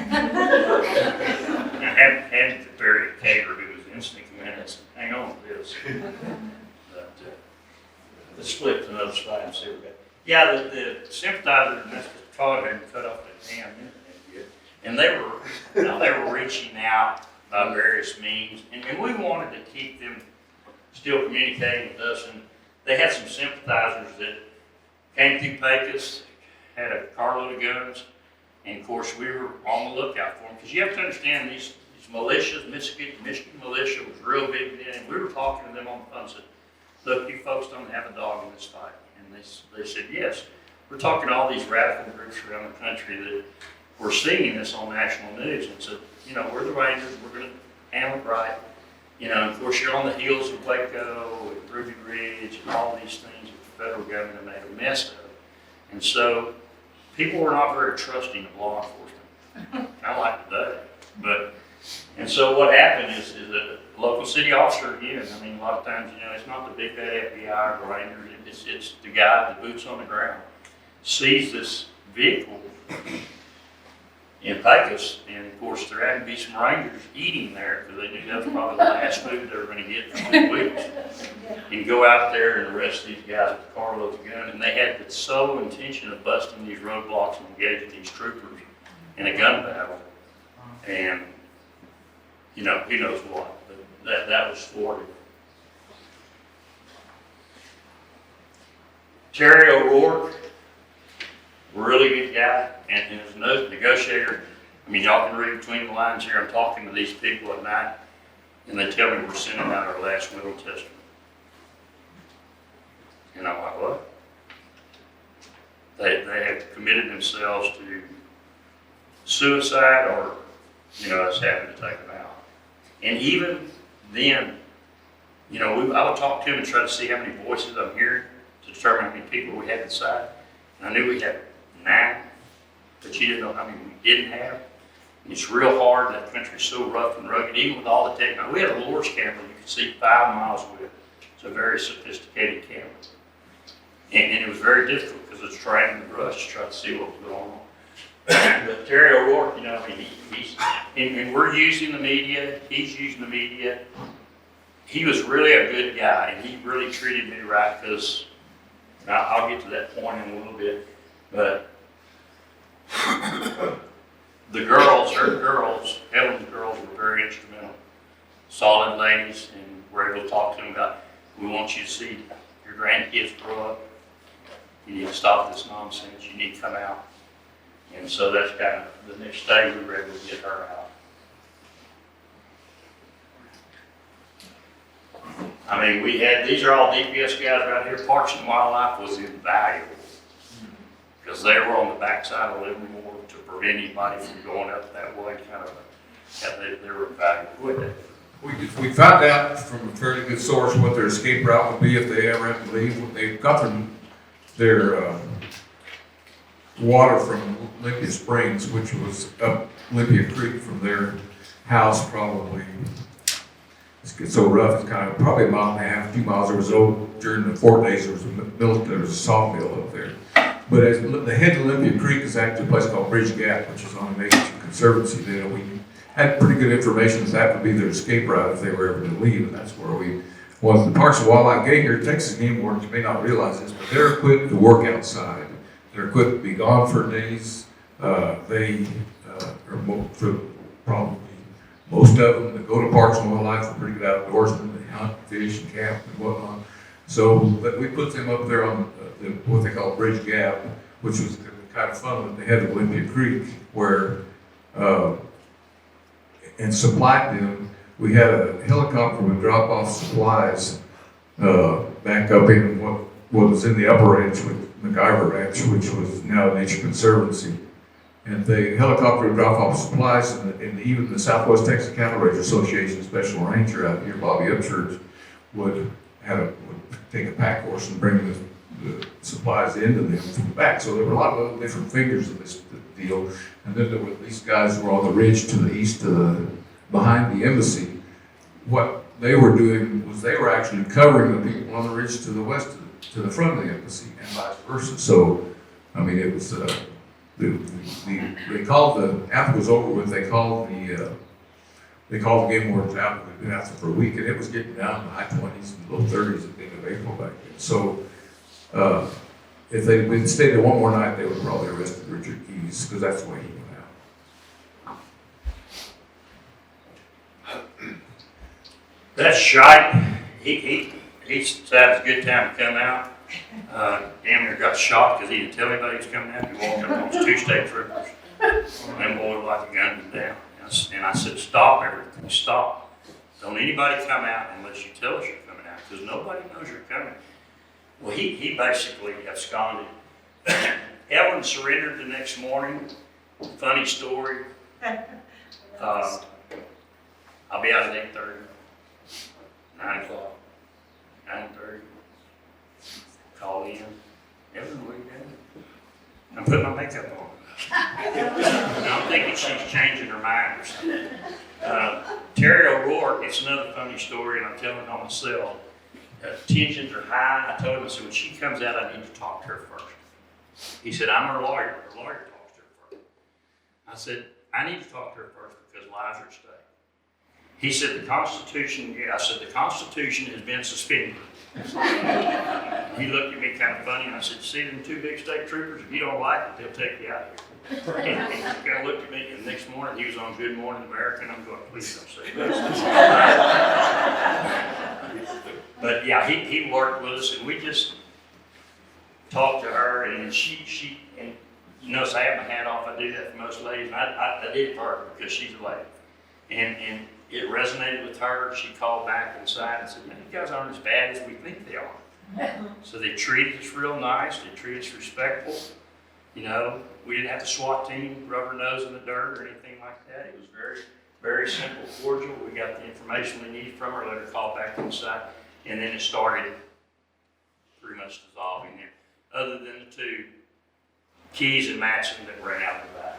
had to bury a caterer who was instantly committed, and said, hang on to this. But let's flip to another slide and see what we got. Yeah, the sympathizer, and that's the Troy had cut off the damn internet yet. And they were reaching out by various means, and we wanted to keep them still communicating with us. And they had some sympathizers that came through Pecos, had a carload of guns, and of course we were on the lookout for them. Because you have to understand, these militias, Michigan militia was real big then, and we were talking to them on the phone and said, look, you folks don't have a dog in this fight. And they said, yes. We're talking to all these radical groups around the country that we're seeing this on national news. And said, we're the Rangers, we're going to handle it right. Of course, you're on the heels of Waco and Ruby Ridge and all these things that the federal government made a mess of. And so people were not very trusting of law enforcement, kind of like today. And so what happened is that the local city officer, again, a lot of times, it's not the big bad FBI or the Rangers, it's the guy, the boots on the ground, sees this vehicle in Pecos, and of course there had to be some Rangers eating there because they knew that was probably the last food they were going to get for 2 weeks. And go out there and arrest these guys with the carloads of guns, and they had the sole intention of busting these roadblocks and engaging these troopers in a gun battle. And who knows what, but that was thwarted. Terry O'Rourke, really good guy, and as a negotiator, y'all can read between the lines here. I'm talking to these people at night, and they tell me we're sending out our last will and testament. And I'm like, what? They have committed themselves to suicide or, us having to take them out. And even then, I would talk to him and try to see how many voices I'm hearing to determine how many people we had inside. And I knew we had 9, but you didn't know how many we didn't have. And it's real hard. That country's so rough and rugged, even with all the technology. We had a Lourdes camera you could see 5 miles with. It's a very sophisticated camera. And it was very difficult because it's trained in the brush to try to see what was going on. But Terry O'Rourke, he's, and we're using the media, he's using the media. He was really a good guy, and he really treated me right because, I'll get to that point in a little bit, but the girls, Helen's girls were very instrumental, solid ladies, and we're able to talk to them about, we want you to see your grandkids grow up. You need to stop this nonsense. You need to come out. And so that's kind of the next day we were able to get her out. These are all DPS guys right here. Parks and Wildlife was invaluable because they were on the backside of Livermore to prevent anybody from going up that way. They were invaluable with it. We found out from a fairly good source what their escape route would be if they ever had to leave. They got their water from Olympia Springs, which was up Olympia Creek from their house probably. It gets so rough, it's kind of probably 1.5 miles, 2 miles. During the 4 days there was a sawmill up there. But as the head of Olympia Creek is actually a place called Bridge Gap, which is on the Nation Conservancy there. We had pretty good information that would be their escape route if they were ever to leave, and that's where we was. The Parks and Wildlife Gate here, Texas Game Wardens, you may not realize this, but they're equipped to work outside. they're equipped to be gone for days. Probably most of them that go to Parks and Wildlife are pretty good outdoorsmen. They hunt, fish, and camp and whatnot. So, but we put them up there on what they call Bridge Gap, which was kind of fun that they had at Olympia Creek, where and supplied them. We had a helicopter would drop off supplies back up in what was in the upper range with MacGyver Ranch, which was now Nature Conservancy. And the helicopter would drop off supplies, and even the Southwest Texas Cattle Range Association Special Ranger out here, Bobby Upchurch, would take a pack horse and bring the supplies into them from the back. So there were a lot of little different figures of this deal. And then there were these guys who were on the ridge to the east, behind the embassy. What they were doing was they were actually covering the people on the ridge to the west, to the front of the embassy, and vice versa. So, I mean, it was they called after it was over with. They called the game wardens out for a week, and it was getting down to the high 20s and low 30s at the end of April back then. So, if they'd been stayed there one more night, they would have probably arrested Richard Keyes, because that's the way he went out. That's shite. He decided it's a good time to come out. Damn near got shot because he didn't tell anybody he was coming out. He walked up on 2 state troopers. Them boys like a gun down. And I said, stop everything, stop. Don't anybody come out unless you tell us you're coming out, because nobody knows you're coming. Well, he basically absconded. Ellen surrendered the next morning. Funny story. I'll be out at 8:30. 9 o'clock. 9:30. Call in. Ellen, what are you doing? I'm putting my makeup on. I'm thinking she's changing her mind or something. Terry O'Rourke, it's another funny story, and I'm telling it on myself. Tensions are high. I told him, I said, when she comes out, I need to talk to her first. He said, I'm her lawyer. Her lawyer talks to her first. I said, I need to talk to her first because lives are at stake. He said, the Constitution, I said, the Constitution has been suspended. He looked at me kind of funny, and I said, see them 2 big state troopers? If you don't like it, they'll take you out here. And he kind of looked at me, and the next morning he was on Good Morning America, and I'm going, please don't say that. But yeah, he worked with us, and we just talked to her, and and you notice I have my hat off. I do that for most ladies, and I did it for her because she's a lady. And it resonated with her. She called back inside and said, man, you guys aren't as bad as we think they are. So they treated us real nice. They treated us respectful. You know, we didn't have the SWAT team rub our nose in the dirt or anything like that. It was very, very simple, cordial. We got the information we needed from her, let her call back inside, and then it started pretty much dissolving there. Other than the 2 Keys and Matson that ran out the back.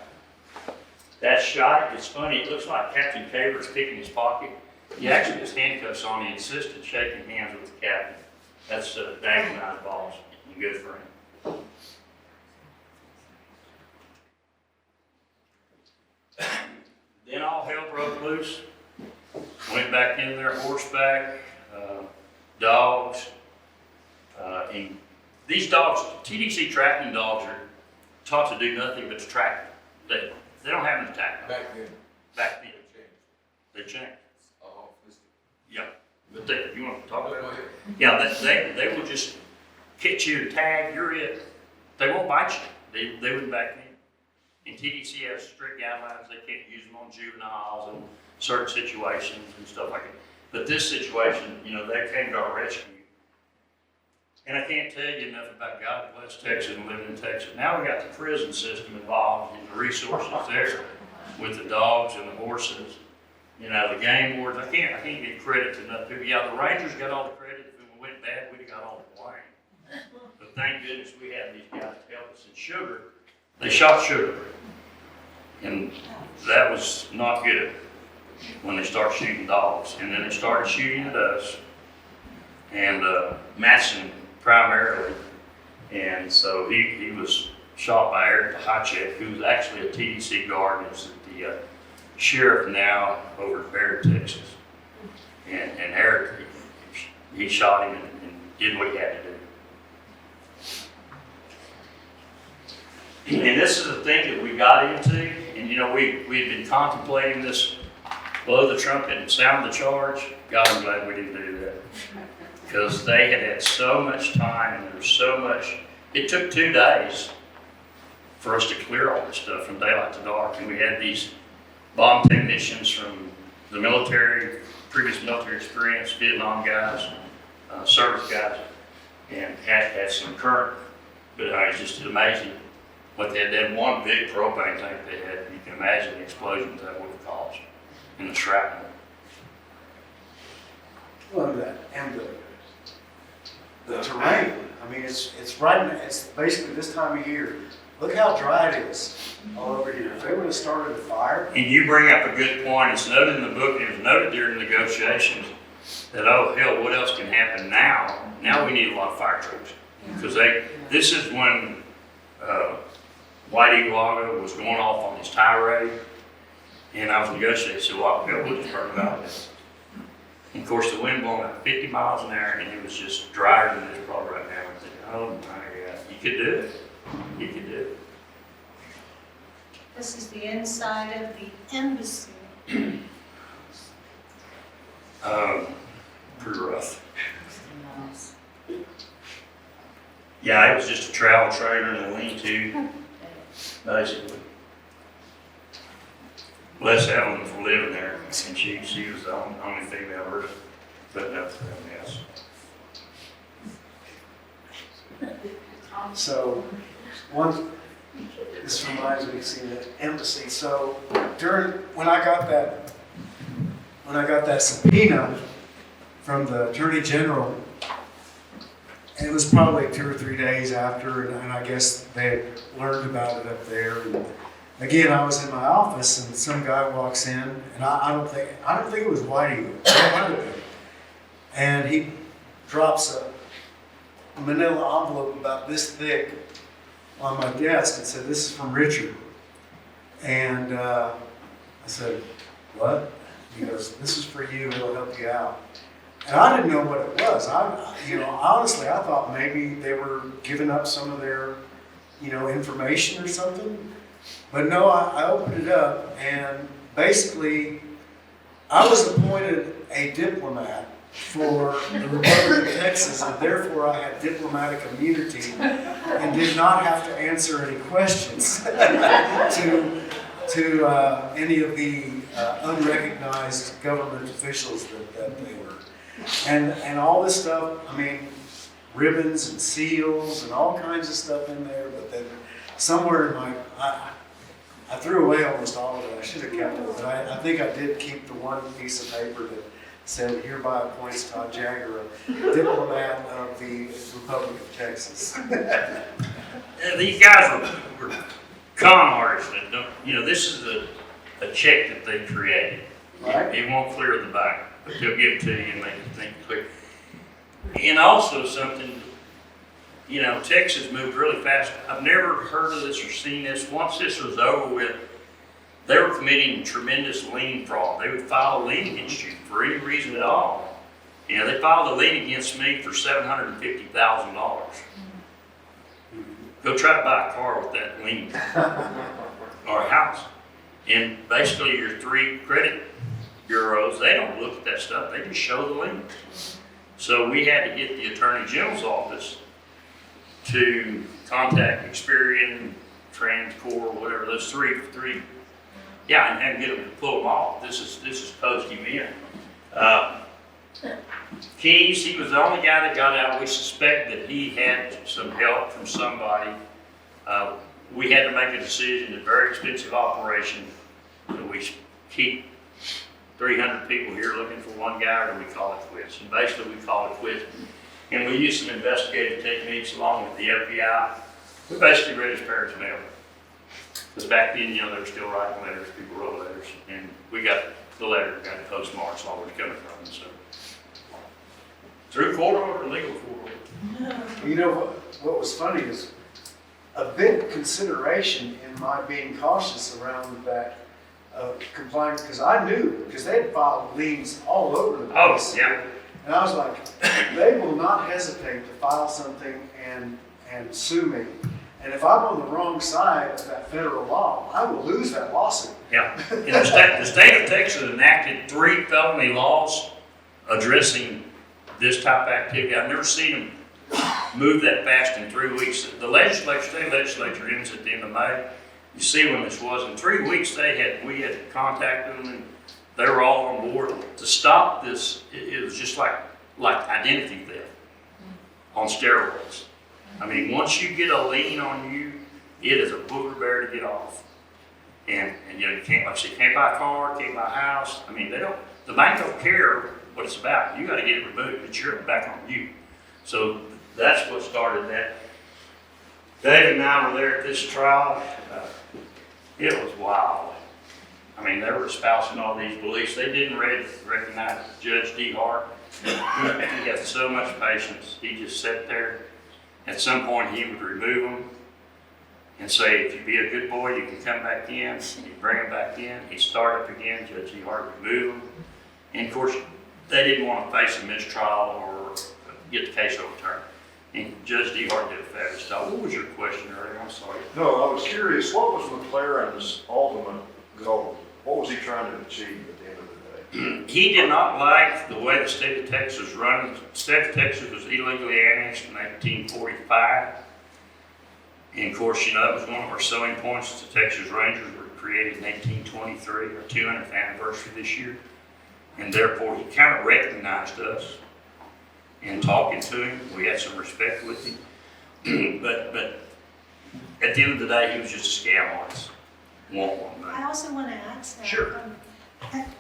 That shot, it's funny, it looks like Captain Caver's picking his pocket. He actually has handcuffs on, he insisted shaking hands with the captain. That's Duncan and I's boss, and good for him. Then all hell broke loose. Went back in there horseback, dogs. And these dogs, TDC tracking dogs are taught to do nothing but to track. They don't have an attack. Back then. Back then. They changed. Oh, Yeah. But you want to talk about go it? ahead. Yeah, they will just catch you, tag, you're it. They won't bite you. They wouldn't back then. And TDC has strict guidelines. They can't use them on juveniles and certain situations and stuff like that. But this situation, you know, they came to our rescue. And I can't tell you enough about God bless Texas and living in Texas. Now we got the prison system involved and the resources there with the dogs and the horses. You know, the game wardens. I can't give credit to enough people. Yeah, the Rangers got all the credit. If it went bad, we'd have got all the blame. But thank goodness we had these guys to help us. And Sugar, they shot Sugar. And that was not good when they started shooting dogs. And then they started shooting at us. And Matson primarily. And so he was shot by Eric Hachek, who was actually a TDC guard and is the sheriff now over in Baird, Texas. And Eric, he shot him and did what he had to do. And this is the thing that we got into, and you know, we'd been contemplating this, blow the trumpet and sound the charge. God, I'm glad we didn't do that. Because they had so much time and there was so much, it took 2 days for us to clear all this stuff from daylight to dark. And we had these bomb technicians from the military, previous military experience, Vietnam guys, service guys, and had some current, but it's just amazing what they had. They had one big propane tank they had. You can imagine the explosions that would have caused and the shrapnel. Well, that, and the terrain, I mean, it's right, it's basically this time of year. Look how dry it is all over here. If they would have started a fire. And you bring up a good point. It's noted in the book, and it was noted during negotiations, that, oh, hell, what else can happen now? Now we need a lot of fire trucks. Because this is when White Eagle Auto was going off on his tirade, and I was negotiating, so we'll just burn it out. And of course, the wind blowing at 50 miles an hour, and it was just drier than this probably right now. I'm thinking, oh my God, you could do it. You could do it. This is the inside of the embassy. Pretty rough. Yeah, it was just a travel trailer and a lean-to, basically. Les Allen was living there, and she was the only female person putting up for them, yes. So, this reminds me of seeing the embassy. So, when I got that subpoena from the Attorney General, and it was probably 2 or 3 days after, and I guess they had learned about it up there. And again, I was in my office, and some guy walks in, and I don't think it was Whitey, and he drops a manila envelope about this thick on my desk and said, "This is from Richard." And I said, "What?" He goes, "This is for you. It'll help you out." And I didn't know what it was. Honestly, I thought maybe they were giving up some of their, information or something. But no, I opened it up, and basically, I was appointed a diplomat for the Republic of Texas, and therefore I had diplomatic immunity and did not have to answer any questions to any of the unrecognized government officials that they were. And all this stuff, I mean, ribbons and seals and all kinds of stuff in there, but then somewhere in my, I threw away almost all of it. I should have kept it, but I think I did keep the one piece of paper that said, "Hereby appoints Todd Jagger a diplomat of the Republic of Texas." These guys were con artists that don't, this is a check that they created. Right. It won't clear the bank, but they'll give it to you and make you think clear. And also something, Texas moved really fast. I've never heard of this or seen this. Once this was over with, they were committing tremendous lien fraud. They would file a lien against you for any reason at all. They filed a lien against me for $750,000. Go try to buy a car with that lien or a house. And basically your 3 credit bureaus, they don't look at that stuff. They just show the lien. So we had to get the Attorney General's office to contact Experian, TransCore, whatever, those three. Yeah, and get them to pull them off. This is post event. Keys, he was the only guy that got out. We suspect that he had some help from somebody. We had to make a decision, a very expensive operation, that we keep 300 people here looking for one guy, or do we call it quits? And basically we call it quits. And we used some investigative techniques along with the FBI. We basically read his parents' mail. Because back then, they were still writing letters, people wrote letters, and we got the letter, got the postmarks, all where it's coming from. So, through court order, legal court order. What was funny is a big consideration in my being cautious around that compliance, because I knew, because they had filed liens all over the place. Oh, yeah. And I was like, they will not hesitate to file something and sue me. And if I'm on the wrong side of that federal law, I will lose that lawsuit. Yeah, and the state of Texas enacted 3 felony laws addressing this type of activity. I've never seen them move that fast in 3 weeks. The state legislature ends at the end of May. You see when this was, in 3 weeks we had contacted them and they were all on board. To stop this, it was just like identity theft on steroids. I mean, once you get a lien on you, it is a booger bear to get off. And you know, you can't, like I said, you can't buy a car, can't buy a house. I mean, the bank don't care what it's about. You gotta get it removed. It's back on you. So that's what started that. David and I were there at this trial. It was wild. I mean, they were espousing all these beliefs. They didn't recognize Judge D. Hart. He had so much patience. He just sat there. At some point, he would remove them and say, if you be a good boy, you can come back in. He'd bring them back in. He'd start up again. Judge D. Hart would remove them. And of course, they didn't want to face a mistrial or get the case overturned. And Judge D. Hart did a fabulous job. What was your question earlier? I'm sorry. No, I was curious, what was McLaren's ultimate goal? What was he trying to achieve at the end of the day? He did not like the way the state of Texas was running. The state of Texas was illegally annexed in 1945. And of course, you know, that was one of our selling points. The Texas Rangers were created in 1823, our 200th anniversary this year. And therefore, he kind of recognized us. In talking to him, we had some respect with him. But at the end of the day, he was just a scam artist. Want money. I also want to add to that. Sure.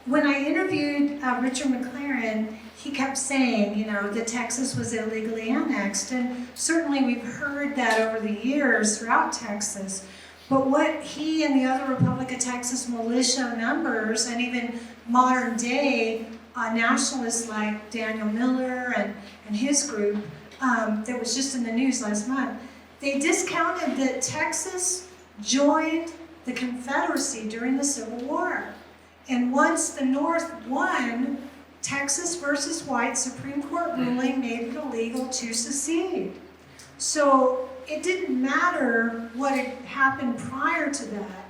When I interviewed Richard McLaren, he kept saying, you know, that Texas was illegally annexed. And certainly we've heard that over the years throughout Texas. But what he and the other Republic of Texas militia members and even modern day nationalists like Daniel Miller and his group that was just in the news last month, they discounted that Texas joined the Confederacy during the Civil War. And once the North won, Texas versus White Supreme Court ruling made it illegal to secede. So it didn't matter what had happened prior to that.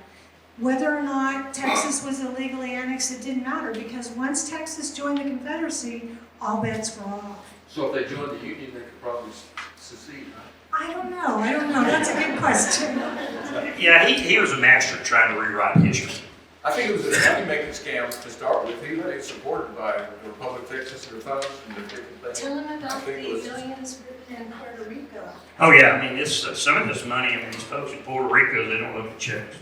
Whether or not Texas was illegally annexed, it didn't matter because once Texas joined the Confederacy, all bets were off. So if they joined the Union, they could probably secede, huh? I don't know. That's a good question. Yeah, he was a master at trying to rewrite history. I think it was a money-making scam to start with. He was supported by the Republic of Texas and the funds and the different things. Tell them about I the think it was- millions in Puerto Rico. Oh yeah, I mean, some of this money, I mean, these folks in Puerto Rico, they don't look at checks.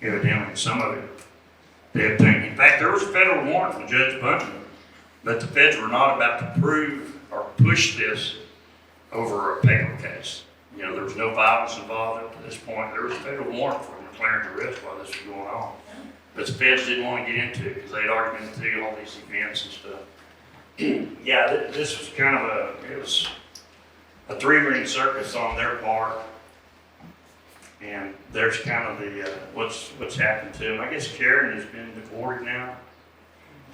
Evidently, some of it they obtained. In fact, there was a federal warrant from Judge Duncan, but the feds were not about to prove or push this over a paper case. You know, there was no violence involved up to this point. There was a federal warrant for McLaren's arrest while this was going on. But the feds didn't want to get into it because they'd already been through all these events and stuff. Yeah, this was kind of it was a 3-ring circus on their part. And there's kind of the, what's happened to him. I guess Karen has been deported now.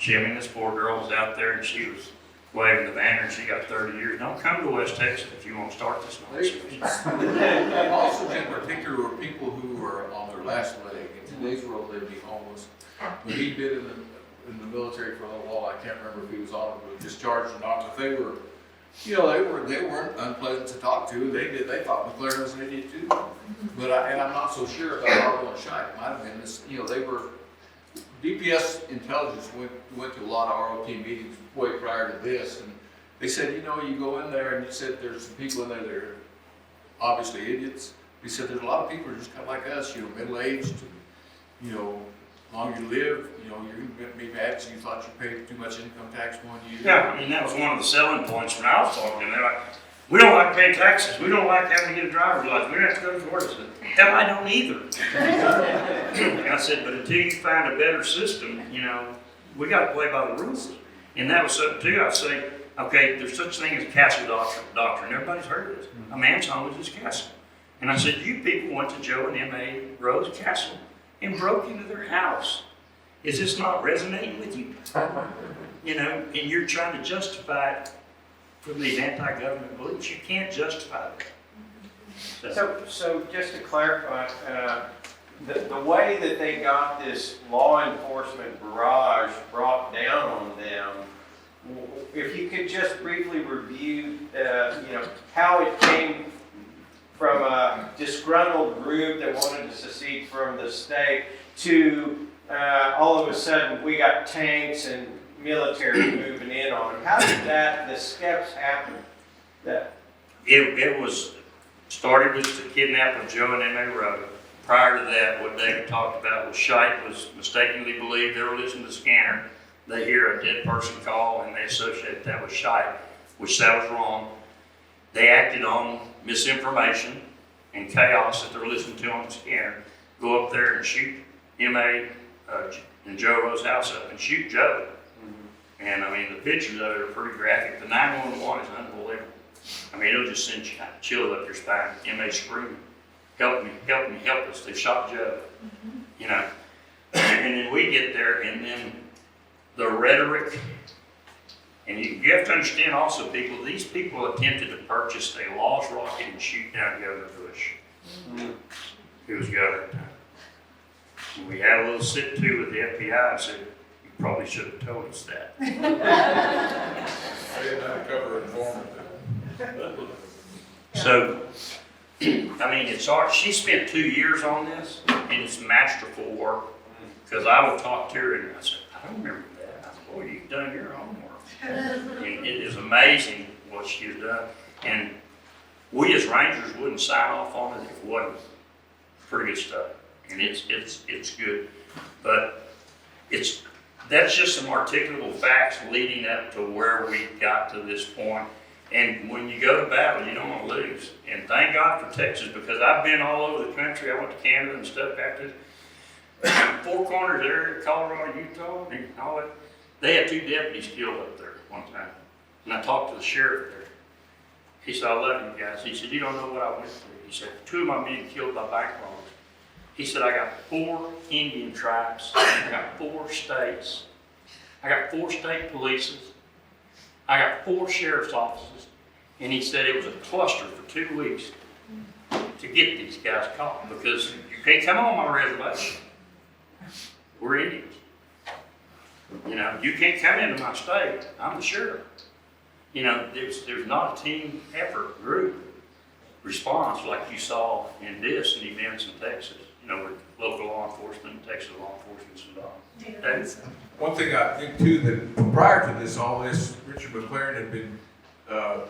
I mean, this poor girl was out there and she was waving the banner and she got 30 years. Don't come to West Texas if you want to start this nonsense. Also, in particular, were people who were on their last leg. In today's world, they'd be homeless. When he'd been in the military for a little while, I can't remember if he was honorably discharged or not, but they were, you know, they weren't unpleasant to talk to. They thought McLaren was an idiot too. But I'm not so sure about Harlow and Shite. It might have been this, you know, they were, DPS intelligence went to a lot of ROT meetings way prior to this, and they said, you know, you go in there and you said there's some people in there that are obviously idiots. He said there's a lot of people who are just kind of like us, you know, middle-aged, you know, longer you live, you know, you're going to be mad because you thought you paid too much income tax one year. Yeah, I mean, that was one of the selling points when I was talking. They're like, we don't like paying taxes. We don't like having to get a driver's license. We don't have to go to work. I said, hell, I don't either. And I said, but until you find a better system, you know, we got to play by the rules. And that was something too. I say, okay, there's such a thing as a castle doctrine. Everybody's heard of this. A man's home is his castle. And I said, you people went to Joe and M.A. Rowe's castle and broke into their house. Is this not resonating with you? You know, and you're trying to justify it from these anti-government beliefs. You can't justify that. So just to clarify, the way that they got this law enforcement barrage brought down on them, if you could just briefly review, how it came from a disgruntled group that wanted to secede from the state to all of a sudden we got tanks and military moving in on them. How did the steps happen? It was started with the kidnapping of Joe and M.A. Rowe. Prior to that, what David talked about was Shite was mistakenly believed they were listening to the scanner. They hear a dead person call and they associate that with Shite, which that was wrong. They acted on misinformation and chaos that they're listening to on the scanner. Go up there and shoot M.A. and Joe Rowe's house up and shoot Joe. And I mean, the pictures of it are pretty graphic. The 911 is unbelievable. I mean, it'll just send chills up your spine. M.A. screaming, help me, help us. They shot Joe. You know, and then we get there and then the rhetoric, and you have to understand also these people attempted to purchase a lost rocket and shoot down Governor Bush. He was governor at the time. And we had a little sit-to with the FBI and said, you probably should have told us that. They had undercover informant. So, I mean, it's hard. She spent 2 years on this, and it's masterful work. Because I would talk to her, and I said, I don't remember that. I said, boy, you've done your homework. And it is amazing what she's done. And we as Rangers wouldn't sign off on it if it wasn't pretty good stuff. And it's good. But that's just some articulable facts leading up to where we got to this point. And when you go to battle, you don't want to lose. And thank God for Texas, because I've been all over the country. I went to Canada and stuff after this. Four Corners area, Colorado, Utah, and all that. They had 2 deputies killed up there one time. And I talked to the sheriff there. He said, I love you guys. He said, you don't know what I went through. He said, 2 of my men killed by bank robbers. He said, I got 4 Indian tribes. I got 4 states. I got 4 state polices. I got 4 sheriff's offices. And he said it was a cluster for 2 weeks to get these guys caught, because you can't come on my reservation. We're Indians. You know, you can't come into my state. I'm the sheriff. You know, there's not a team effort, group response like you saw in this and events in Texas. You know, with local law enforcement, Texas law enforcement involved. One thing I think too, that prior to this, all this, Richard McLaren had been, the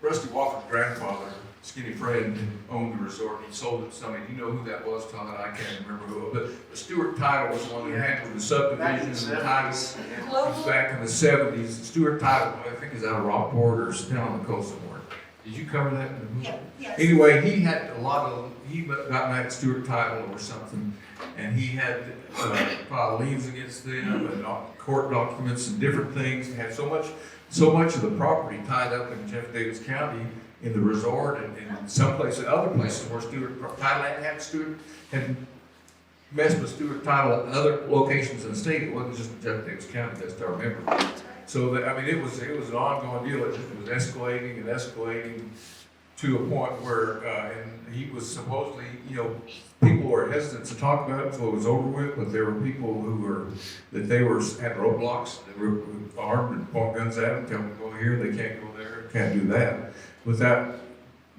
Rusty Walker's grandfather, Skinny Friend, owned the resort. He sold it to somebody. You know who that was, Tom? I can't remember who. But Stuart Title was the one that handled the subdivisions and the titles. It was back in the 70s. Stuart Title, I think, is out of Rockport or down on the coast somewhere. Did you cover that in the movie? Yes. Anyway, he had a lot of, he got mad at Stuart Title or something, and he had filed liens against them and court documents and different things. He had so much of the property tied up in Jeff Davis County in the resort and some places, other places where Stuart Title had messed with Stuart Title at other locations in the state. It wasn't just Jeff Davis County, best I remember. So that, I mean, it was an ongoing deal. It was escalating and escalating to a point where, and he was supposedly, you know, people were hesitant to talk about it until it was over with, but there were people who had roadblocks, they were armed and point guns at them, tell them to go here, they can't go there, can't do that. But that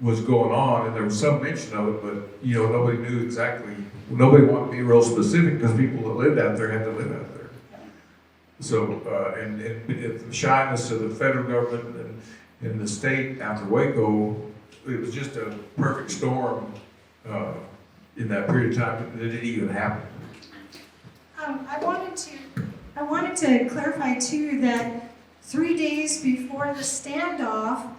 was going on, and there was some mention of it, but, you know, nobody knew exactly, nobody wanted to be real specific, because people that lived out there had to live out there. So, and the shyness of the federal government and the state after Waco, it was just a perfect storm in that period of time that it even happened. I wanted to clarify too that 3 days before the standoff,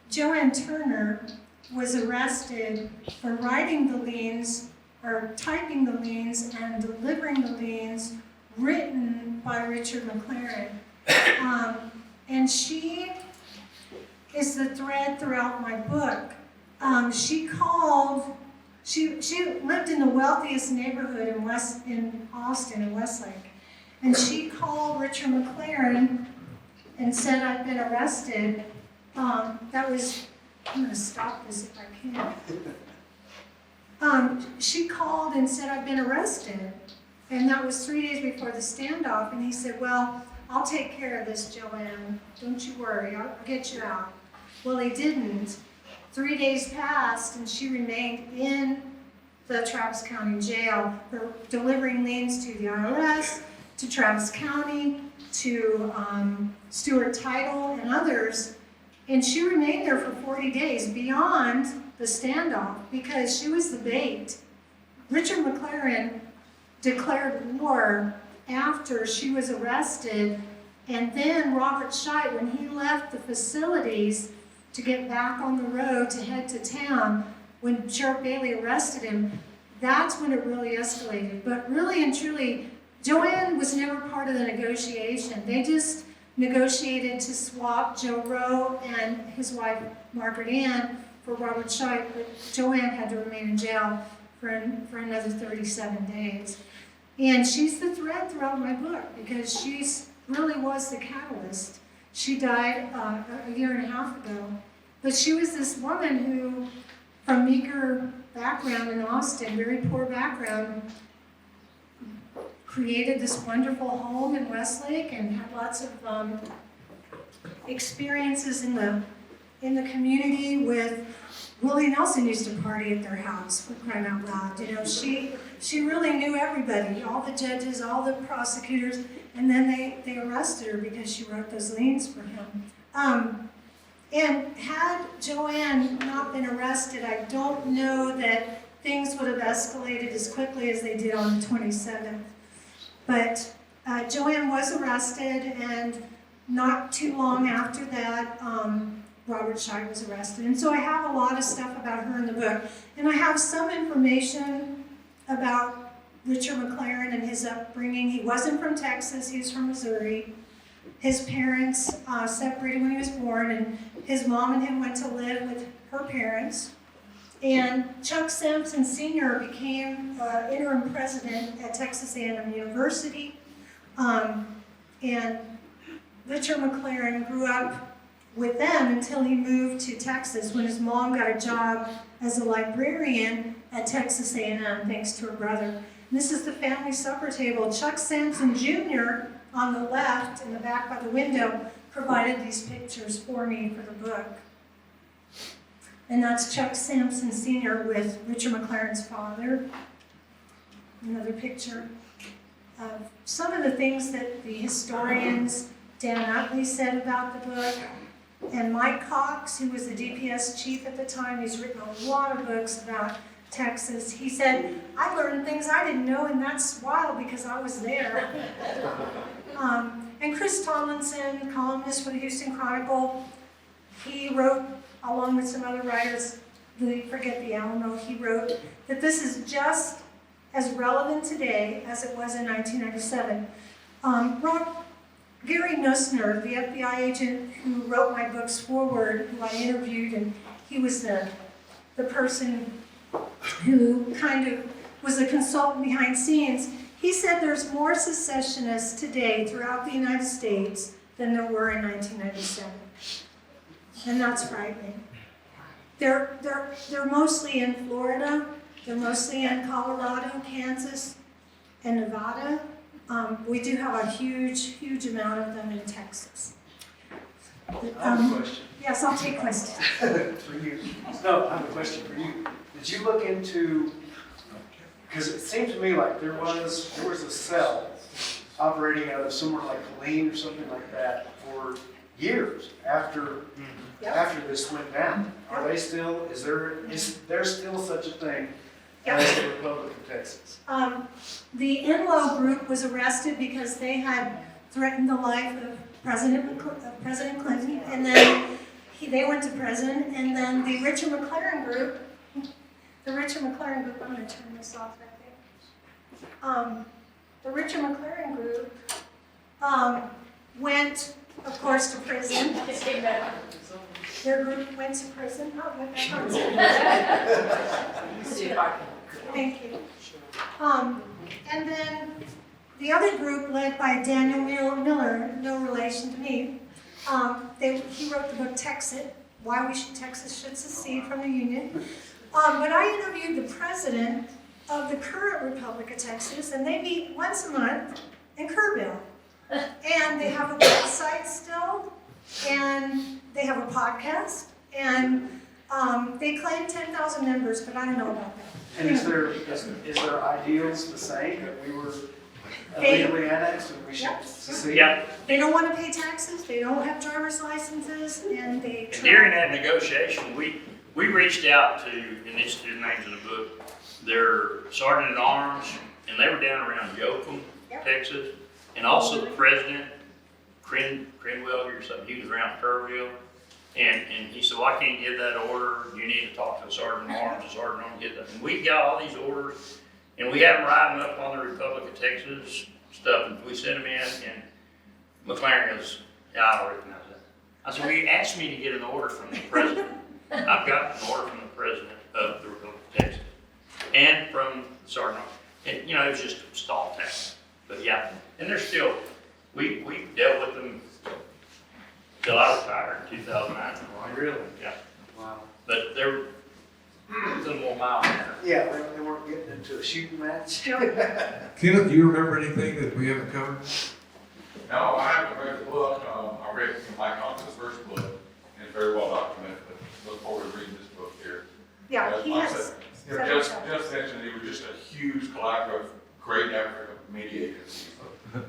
Joanne Turner was arrested for writing the liens or typing the liens and delivering the liens written by Richard McLaren. And she is the thread throughout my book. She lived in the wealthiest neighborhood in Austin, in Westlake. And she called Richard McLaren and said, I've been arrested. That was I'm gonna stop this if I can. She called and said, I've been arrested. And that was 3 days before the standoff. And he said, well, I'll take care of this, Joanne. Don't you worry, I'll get you out. Well, he didn't. 3 days passed and she remained in the Travis County Jail for delivering liens to the IRS, to Travis County, to Stewart Title and others. And she remained there for 40 days beyond the standoff because she was the bait. Richard McLaren declared war after she was arrested, and then Robert Scheit, when he left the facilities to get back on the road to head to town, when Sheriff Bailey arrested him, that's when it really escalated. But really and truly, Joanne was never part of the negotiation. They just negotiated to swap Joe Rowe and his wife, Margaret Ann, for Robert Scheit, but Joanne had to remain in jail for another 37 days. And she's the thread throughout my book because she really was the catalyst. She died a year and a half ago, but she was this woman who, from meager background in Austin, very poor background, created this wonderful home in Westlake and had lots of experiences in the community with. Willie Nelson used to party at their house, for crying out loud. You know, she really knew everybody, all the judges, all the prosecutors, and then they arrested her because she wrote those liens for him. And had Joanne not been arrested, I don't know that things would have escalated as quickly as they did on the 27th. But Joanne was arrested, and not too long after that, Robert Scheit was arrested. And so I have a lot of stuff about her in the book. And I have some information about Richard McLaren and his upbringing. He wasn't from Texas, he was from Missouri. His parents separated when he was born, and his mom and him went to live with her parents. And Chuck Sampson Sr. became interim president at Texas A&M University. And Richard McLaren grew up with them until he moved to Texas when his mom got a job as a librarian at Texas A&M, thanks to her brother. And this is the family supper table. Chuck Sampson Jr. on the left, in the back by the window, provided these pictures for me for the book. And that's Chuck Sampson Sr. with Richard McLaren's father. Another picture of some of the things that the historians, Dan Utley, said about the book. And Mike Cox, who was the DPS chief at the time, he's written a lot of books about Texas. He said, I learned things I didn't know, and that's wild because I was there. And Chris Tomlinson, columnist for the Houston Chronicle, he wrote, along with some other writers, forget the Alamo, he wrote that this is just as relevant today as it was in 1997. Gary Nussner, the FBI agent who wrote my book's foreword, who I interviewed, and he was the person who kind of was a consultant behind scenes, he said there's more secessionists today throughout the United States than there were in 1997. And that's frightening. They're mostly in Florida, they're mostly in Colorado, Kansas, and Nevada. We do have a huge amount of them in Texas. I have a question. Yes, I'll take questions. For you. No, I have a question for you. Did you look into, because it seemed to me like there was a cell operating out of somewhere like Helene or something like that for years after this went down. Are they still, is there still such a thing as the Republic of Texas? The Enloe group was arrested because they had threatened the life of President Clinton, and then they went to prison, and then the Richard McLaren group, I'm going to turn this off right there. The Richard McLaren group went, of course, to prison. Their group went to prison. Oh, I can't see if I can. Thank you. And then the other group, led by Daniel Miller, no relation to me, he wrote the book Texit, why Texas should secede from the Union. But I interviewed the president of the current Republic of Texas, and they meet once a month in Kerrville. And they have a website still, and they have a podcast, and they claim 10,000 members, but I don't know about that. And is their ideals the same, that we were illegally annexed and we should secede? Yeah, They don't want to pay taxes, they don't have driver's licenses, and they. and during that negotiation, we reached out to, and it's the names in the book, their sergeant at arms, and they were down around Yoakum, Yep. Texas, and also the president, Crenwell or something, he was around Kerrville. And he said, well, I can't give that order, you need to talk to the sergeant at arms, the sergeant at arms get that. And we got all these orders, and we had them riding up on the Republic of Texas stuff, and we sent them in, and McLaren goes, yeah, I don't recognize that. I said, well, you asked me to get an order from the president. I've got an order from the president of the Republic of Texas, and from the sergeant. And, it was just a stall tactic. But yeah, and they're still, we dealt with them till I retired in 2009. Really? Yeah. Wow. But they're a little more mild mannered. Yeah, they weren't getting into a shooting match. Kenneth, do you remember anything that we haven't covered? No, I haven't read the book. I read Mike Thompson's first book, and it's very well documented, but look forward to reading this book here. Yeah, he Like I has. said, Just mentioned he was just a huge collaborative, great effort of media agency.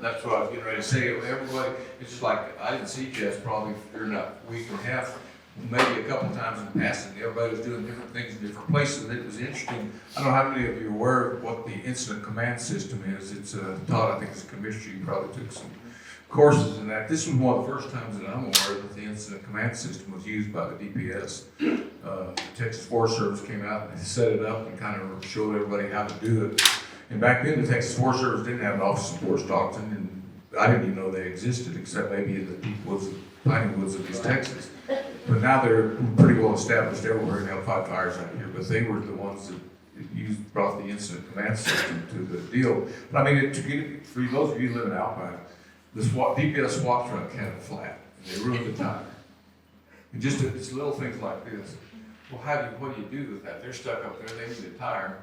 That's what I was getting ready to say. Everybody, it's just like, I didn't see Jess probably during a week and a half, maybe a couple times in passing. Everybody was doing different things in different places, and it was interesting. I don't know how many of you are aware of what the incident command system is. It's Todd, I think, is a commissioner. You probably took some courses in that. This was one of the first times that I'm aware that the incident command system was used by the DPS. The Texas Forest Service came out and set it up and kind of showed everybody how to do it. And back then, the Texas Forest Service didn't have an office in Fort Stockton, and I didn't even know they existed, except maybe in the deep woods, piney woods of East Texas. But now they're pretty well established everywhere and help fight fires out here. But they were the ones that brought the incident command system to the deal. But I mean, for those of you who live in Alpine, the DPS SWAT truck had a flat, and they ruined the tire. And just it's little things like this. Well, what do you do with that? They're stuck up there, they need a tire.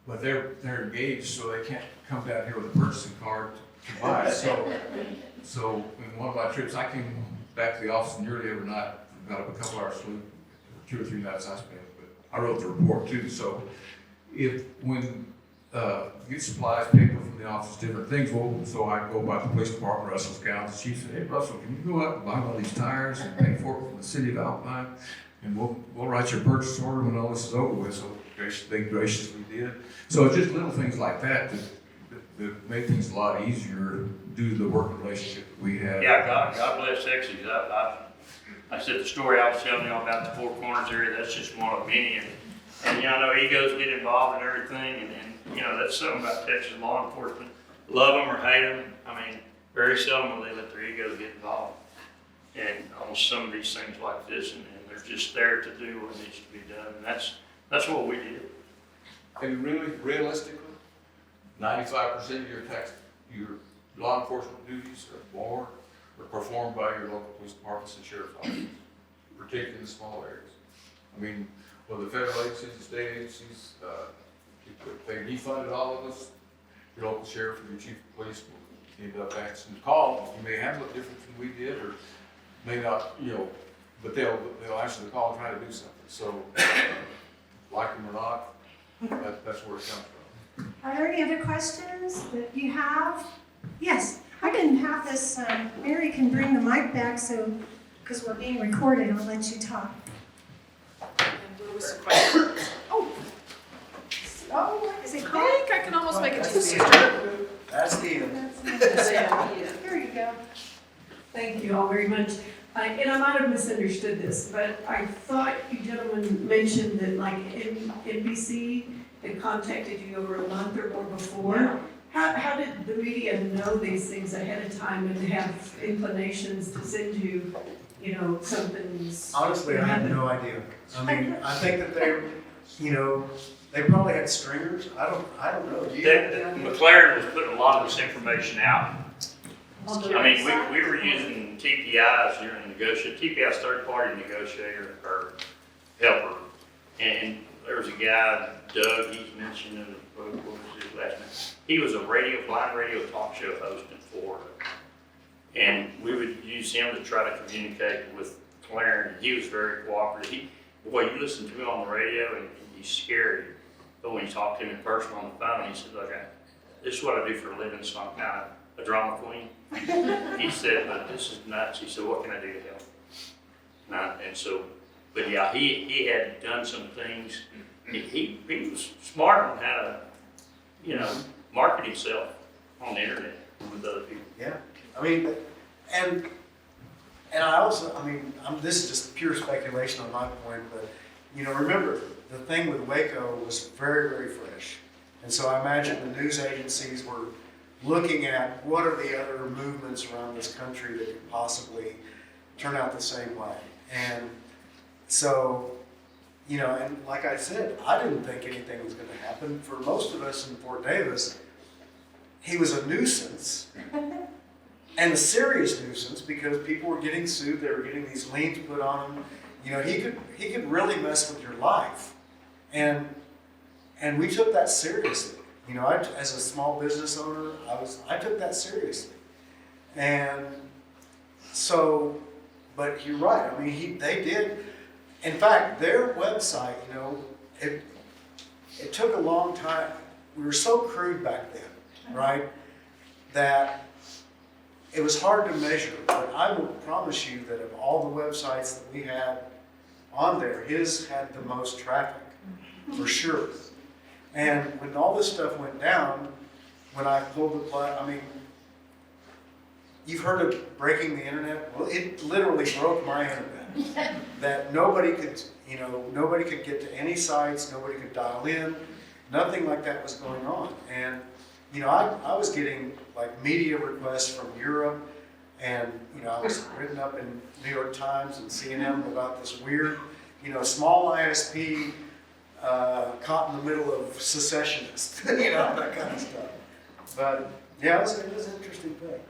But they're engaged, so they can't come down here with a purchasing card to buy. So in one of my trips, I came back to the office nearly every night, got up a couple hours sleep, 2 or 3 nights I spent, but I wrote the report too. So when get supplies, paper from the office, different things. Well, so I go by the police department, Russell's County. The chief said, hey, Russell, can you go out and buy one of these tires and pay for it from the city of Alpine? And we'll write your purchase order when all this is over with. So they graciously did. So it's just little things like that that make things a lot easier due to the working relationship that we have. Yeah, God bless Texas. I said the story I was telling you about the Four Corners area, that's just one of many. And I know egos get involved in everything, and that's something about Texas law enforcement. Love them or hate them, I mean, very seldom will they let their egos get involved. And on some of these things like this, and they're just there to do what needs to be done, and that's what we did. And really, realistically, 95% of your law enforcement duties are performed by your local police departments and sheriff's offices, particularly in the small areas. I mean, well, the federal agencies, the state agencies, if they defunded all of us, your local sheriff or your chief of police will end up answering the call. You may handle it different than we did, or may not, but they'll answer the call and try to do something. So, like them or not, that's where it comes from. Are there any other questions that you have? Yes, I can have this, Mary can bring the mic back because we're being recorded, I'll let you talk. And there was a question. Oh, is it I back? think I can almost make it to the sister. That's the end. Here you go. Thank you all very much. And I might have misunderstood this, but I thought you gentlemen mentioned that like NBC had contacted you over a month or more before. How did the media know these things ahead of time and have inclinations to send you, something's... Honestly, I have no idea. I mean, I think that they probably had stringers. I don't know. Do you have any idea? McLaren was putting a lot of this information out On the I mean, website? we were using TPIs during the negotiation, TPI's third-party negotiator or helper. And there was a guy, Doug, he's mentioned, what was his last name? He was a blind radio talk show host in Florida. And we would use him to try to communicate with Clarence. He was very cooperative. Boy, you listen to him on the radio and he's scary. But when you talk to him in person on the phone, he said, look, this is what I do for a living, so I'm kind of a drama queen. He said, but this is nuts. He said, what can I do to help? And so, but yeah, he had done some things. He was smart on how to, market himself on the internet with other people. Yeah, I mean, and I also, this is just pure speculation on my point, but, remember, the thing with Waco was very, very fresh. And so I imagine the news agencies were looking at what are the other movements around this country that could possibly turn out the same way. And so, and like I said, I didn't think anything was going to happen. For most of us in Fort Davis, he was a nuisance, and a serious nuisance, because people were getting sued. They were getting these liens put on them. He could really mess with your life, and we took that seriously. As a small business owner, I took that seriously, and so. But you're right. They did. In fact, their website, it took a long time. We were so crude back then, right? That it was hard to measure. But I will promise you that of all the websites that we had on there, his had the most traffic, for sure. And when all this stuff went down, when I pulled the plug, you've heard of breaking the internet? Well, it literally broke my internet. That nobody could get to any sites, nobody could dial in, nothing like that was going on. And, I was getting like media requests from Europe, and, I was written up in New York Times and CNN about this weird, small ISP caught in the middle of secessionists, that kind of stuff. But, yeah, it was an interesting thing.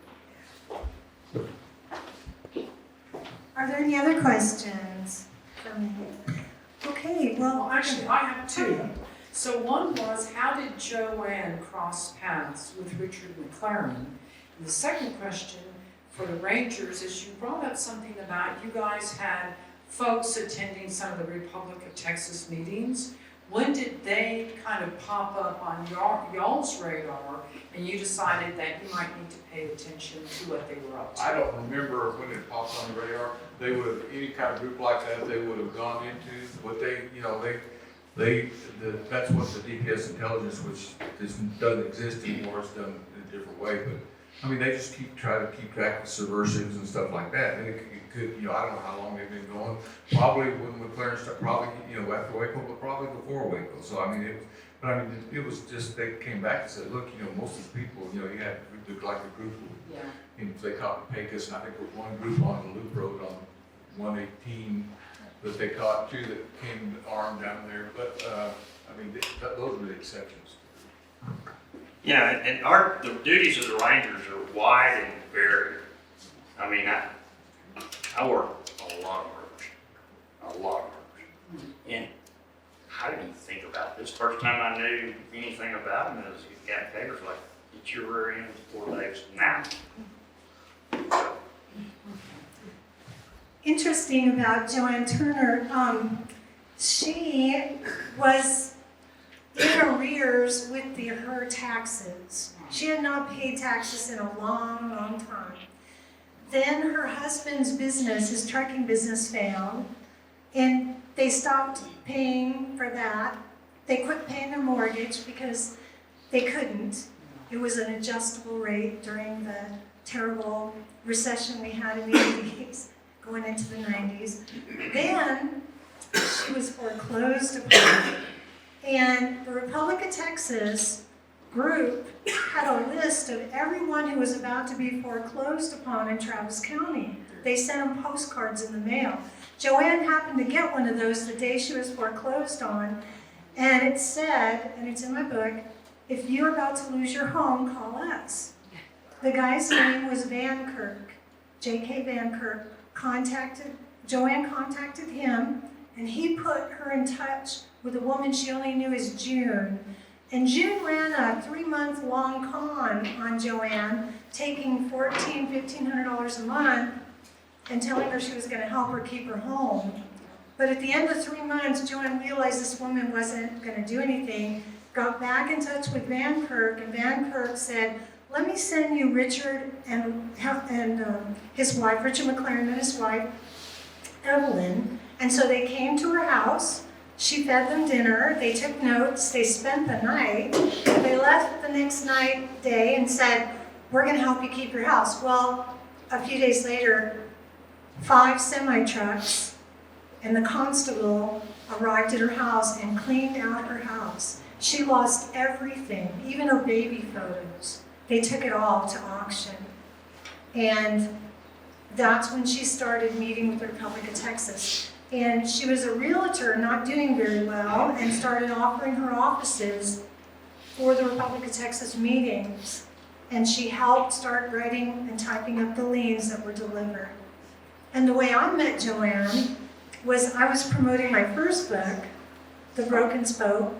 Are there any other questions for me? Okay, well, Well, actually, I have two. So one was, how did Joanne cross paths with Richard McLaren? And the second question for the Rangers is, you brought up something about you guys had folks attending some of the Republic of Texas meetings. When did they kind of pop up on y'all's radar, and you decided that you might need to pay attention to what they were up to? I don't remember when it popped on the radar. They would have, any kind of group like that, they would have gone into, but that's what the DPS intelligence, which doesn't exist anymore, it's done in a different way, but, they just try to keep track of subversives and stuff like that. And it could, I don't know how long they've been going. Probably when McLaren started, probably, after Waco, but probably before Waco. So, it was just, they came back and said, look, most of the people, you had like a group, Yeah. they caught Pecos, and I think there was one group on the Loop Road on 118, but they caught two that came armed down there. But, those were the exceptions. Yeah, and the duties of the Rangers are wide and varied. I work a lot of murders. And I didn't even think about this. First time I knew anything about him is Captain Taylor's like, get your rear end 4 days now. interesting about Joanne Turner, she was in arrears with her taxes. She had not paid taxes in a long, long time. Then her husband's business, his trucking business, failed, and they stopped paying for that. They quit paying their mortgage because they couldn't. It was an adjustable rate during the terrible recession we had in the 80s, going into the 90s. Then she was foreclosed upon, and the Republic of Texas group had a list of everyone who was about to be foreclosed upon in Travis County. They sent them postcards in the mail. Joanne happened to get one of those the day she was foreclosed on, and it said, and it's in my book, if you're about to lose your home, call us. The guy's name was Van Kirk, J.K. Van Kirk. Joanne contacted him, and he put her in touch with a woman she only knew as June. And June ran a 3-month-long con on Joanne, taking $1,500 a month and telling her she was going to help her keep her home. But at the end of 3 months, Joanne realized this woman wasn't going to do anything, got back in touch with Van Kirk, and Van Kirk said, let me send you Richard and his wife, Richard McLaren and his wife, Evelyn. And so they came to her house. She fed them dinner. They took notes. They spent the night. They left the next day and said, we're going to help you keep your house. Well, a few days later, 5 semi-trucks and the constable arrived at her house and cleaned out her house. She lost everything, even her baby photos. They took it all to auction. And that's when she started meeting with the Republic of Texas. And she was a realtor, not doing very well, and started offering her offices for the Republic of Texas meetings. And she helped start writing and typing up the liens that were delivered. And the way I met Joanne was I was promoting my first book, The Broken Spoke,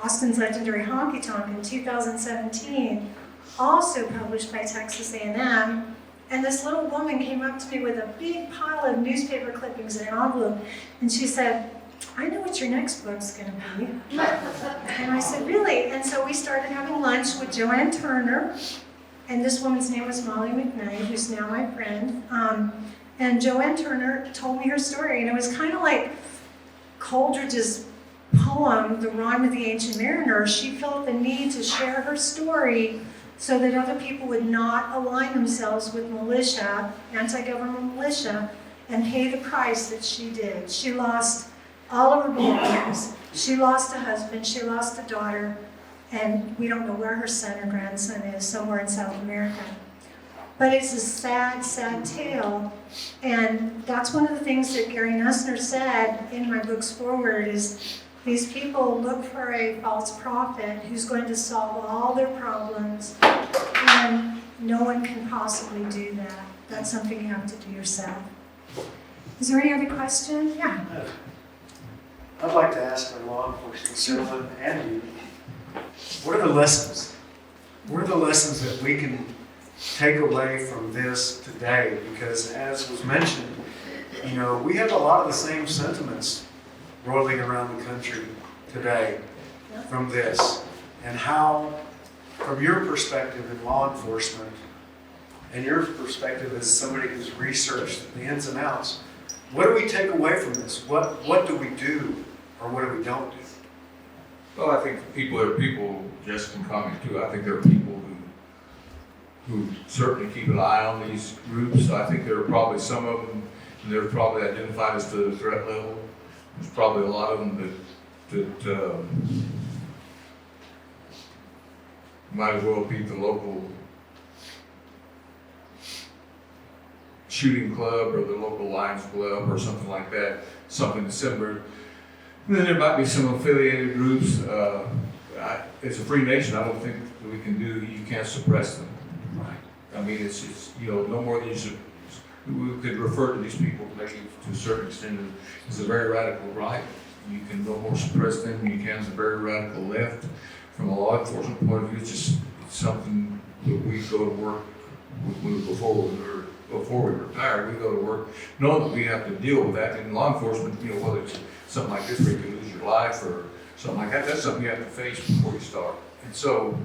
Austin's Legendary Honky Tonk, in 2017, also published by Texas A&M. And this little woman came up to me with a big pile of newspaper clippings in an envelope, and she said, I know what your next book's gonna be. And I said, really? And so we started having lunch with Joanne Turner, and this woman's name was Molly McKnight, who's now my friend. And Joanne Turner told me her story, and it was kind of like Coleridge's poem, The Rime of the Ancient Mariner. She felt the need to share her story so that other people would not align themselves with militia, anti-government militia, and pay the price that she did. She lost all of her belongings. She lost a husband, she lost a daughter, and we don't know where her son or grandson is, somewhere in South America. But it's a sad, sad tale. And that's one of the things that Gary Nussner said in my book's foreword is, these people look for a false prophet who's going to solve all their problems, and no one can possibly do that. That's something you have to do yourself. Is there any other question? Yeah. I'd like to ask our law enforcement gentlemen and you, what are the lessons? What are the lessons that we can take away from this today? Because as was mentioned, you know, we have a lot of the same sentiments rolling around the country today from this. And how, from your perspective in law enforcement, and your perspective as somebody who's researched the ins and outs, what do we take away from this? What do we do, or what do we don't do? Well, I think there are people, Jess can comment too, I think there are people who certainly keep an eye on these groups. I think there are probably some of them, and they're probably identified as to the threat level. There's probably a lot of them that might as well be the local shooting club or the local Lions club or something like that, something similar. And then there might be some affiliated groups. It's a free nation. I don't think that we can do, you can't suppress them. Right. I mean, it's you know, no more than you should. We could refer to these people maybe to a certain extent as a very radical right. You can no more suppress them than you can as a very radical left. From a law enforcement point of view, it's just something that we go to work before we retire. We go to work knowing that we have to deal with that. In law enforcement, you know, whether it's something like this where you can lose your life or something like that, that's something you have to face before you start. And so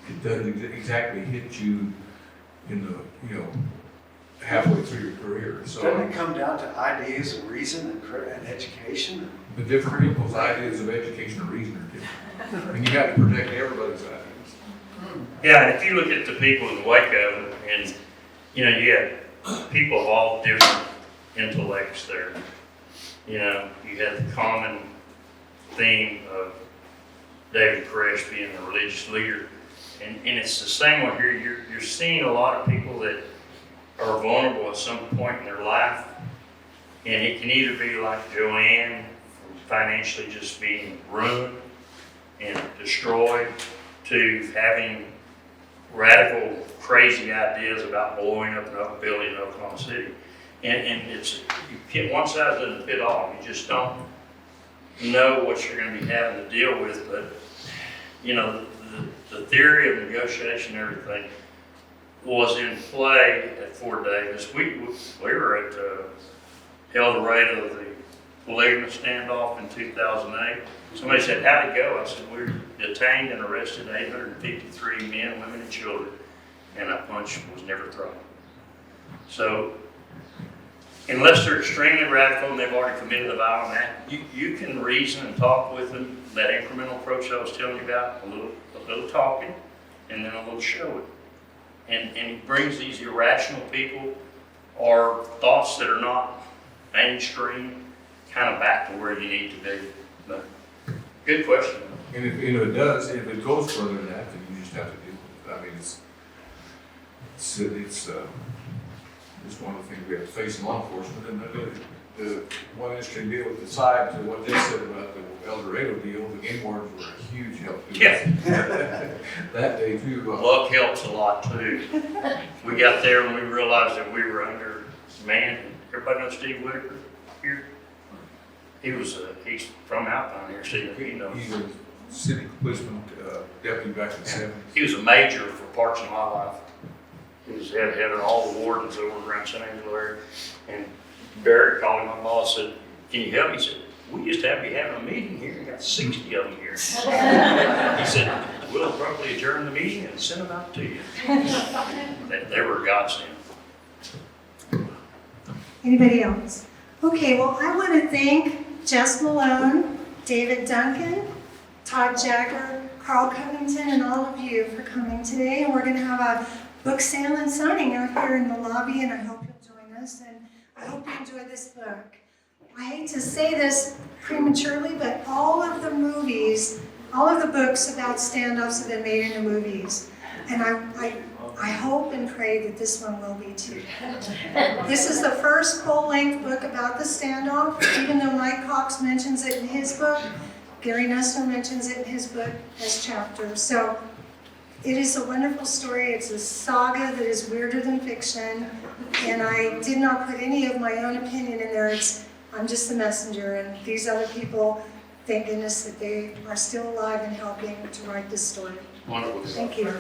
it doesn't exactly hit you in the, you know, halfway through your career. So Doesn't it come down to ideas of reason and education? the different people's ideas of education and reason are different. And you got to protect everybody's ideas. Yeah, and if you look at the people in Waco, and you know, you have people of all different intellects there. You know, you have the common theme of David Koresh being the religious leader. And it's the same one here. You're seeing a lot of people that are vulnerable at some point in their life. And it can either be like Joanne, financially just being ruined and destroyed, to having radical, crazy ideas about blowing up another building in Oklahoma City. And it's, one size doesn't fit all. You just don't know what you're going to be having to deal with. But, you know, the theory of negotiation and everything was in play at Fort Davis. We were at El Dorado, the polygamy standoff in 2008. Somebody said, how'd it go? I said, we detained and arrested 853 men, women, and children, and a punch was never thrown. So, unless they're extremely radical and they've already committed a violent act, you can reason and talk with them. That incremental approach I was telling you about, a little talking, and then a little showing. And it brings these irrational people or thoughts that are not mainstream kind of back to where you need to be. But good question. And if, you know, it does, if it goes further than that, then you just have to deal with it. I mean, it's one of the things we have to face in law enforcement. And the one interesting deal with the side to what they said about the El Dorado deal, the game wardens were a huge help to us. Yeah. That day too. Luck helps a lot too. We got there and we realized that we were undermanned. Everybody knows Steve Whitaker here? He was, he's from Alpine here, Steve, you know. He's a city policeman, deputy back in the 70s. He was a major for Parks and Wildlife. He was head of all the wardens over around San Angelo area. And Barrett called him up and said, can you help me? He said, we just have to be having a meeting here. We got 60 of them here. He said, we'll abruptly adjourn the meeting and send them out to you. They were a godsend. Anybody else? Okay, well, I want to thank Jess Malone, David Duncan, Todd Jagger, Carl Covington, and all of you for coming today. And we're going to have a book sale and signing out here in the lobby, and I hope you'll join us. And I hope you enjoy this book. I hate to say this prematurely, but all of the movies, all of the books about standoffs have been made into movies. And I hope and pray that this one will be too. This is the first full-length book about the standoff, even though Mike Cox mentions it in his book. Gary Nessler mentions it in his book as chapters. So it is a wonderful story. It's a saga that is weirder than fiction. And I did not put any of my own opinion in there. I'm just the messenger. And these other people, thank goodness that they are still alive and helping to write this story. Wonderful. Thank you.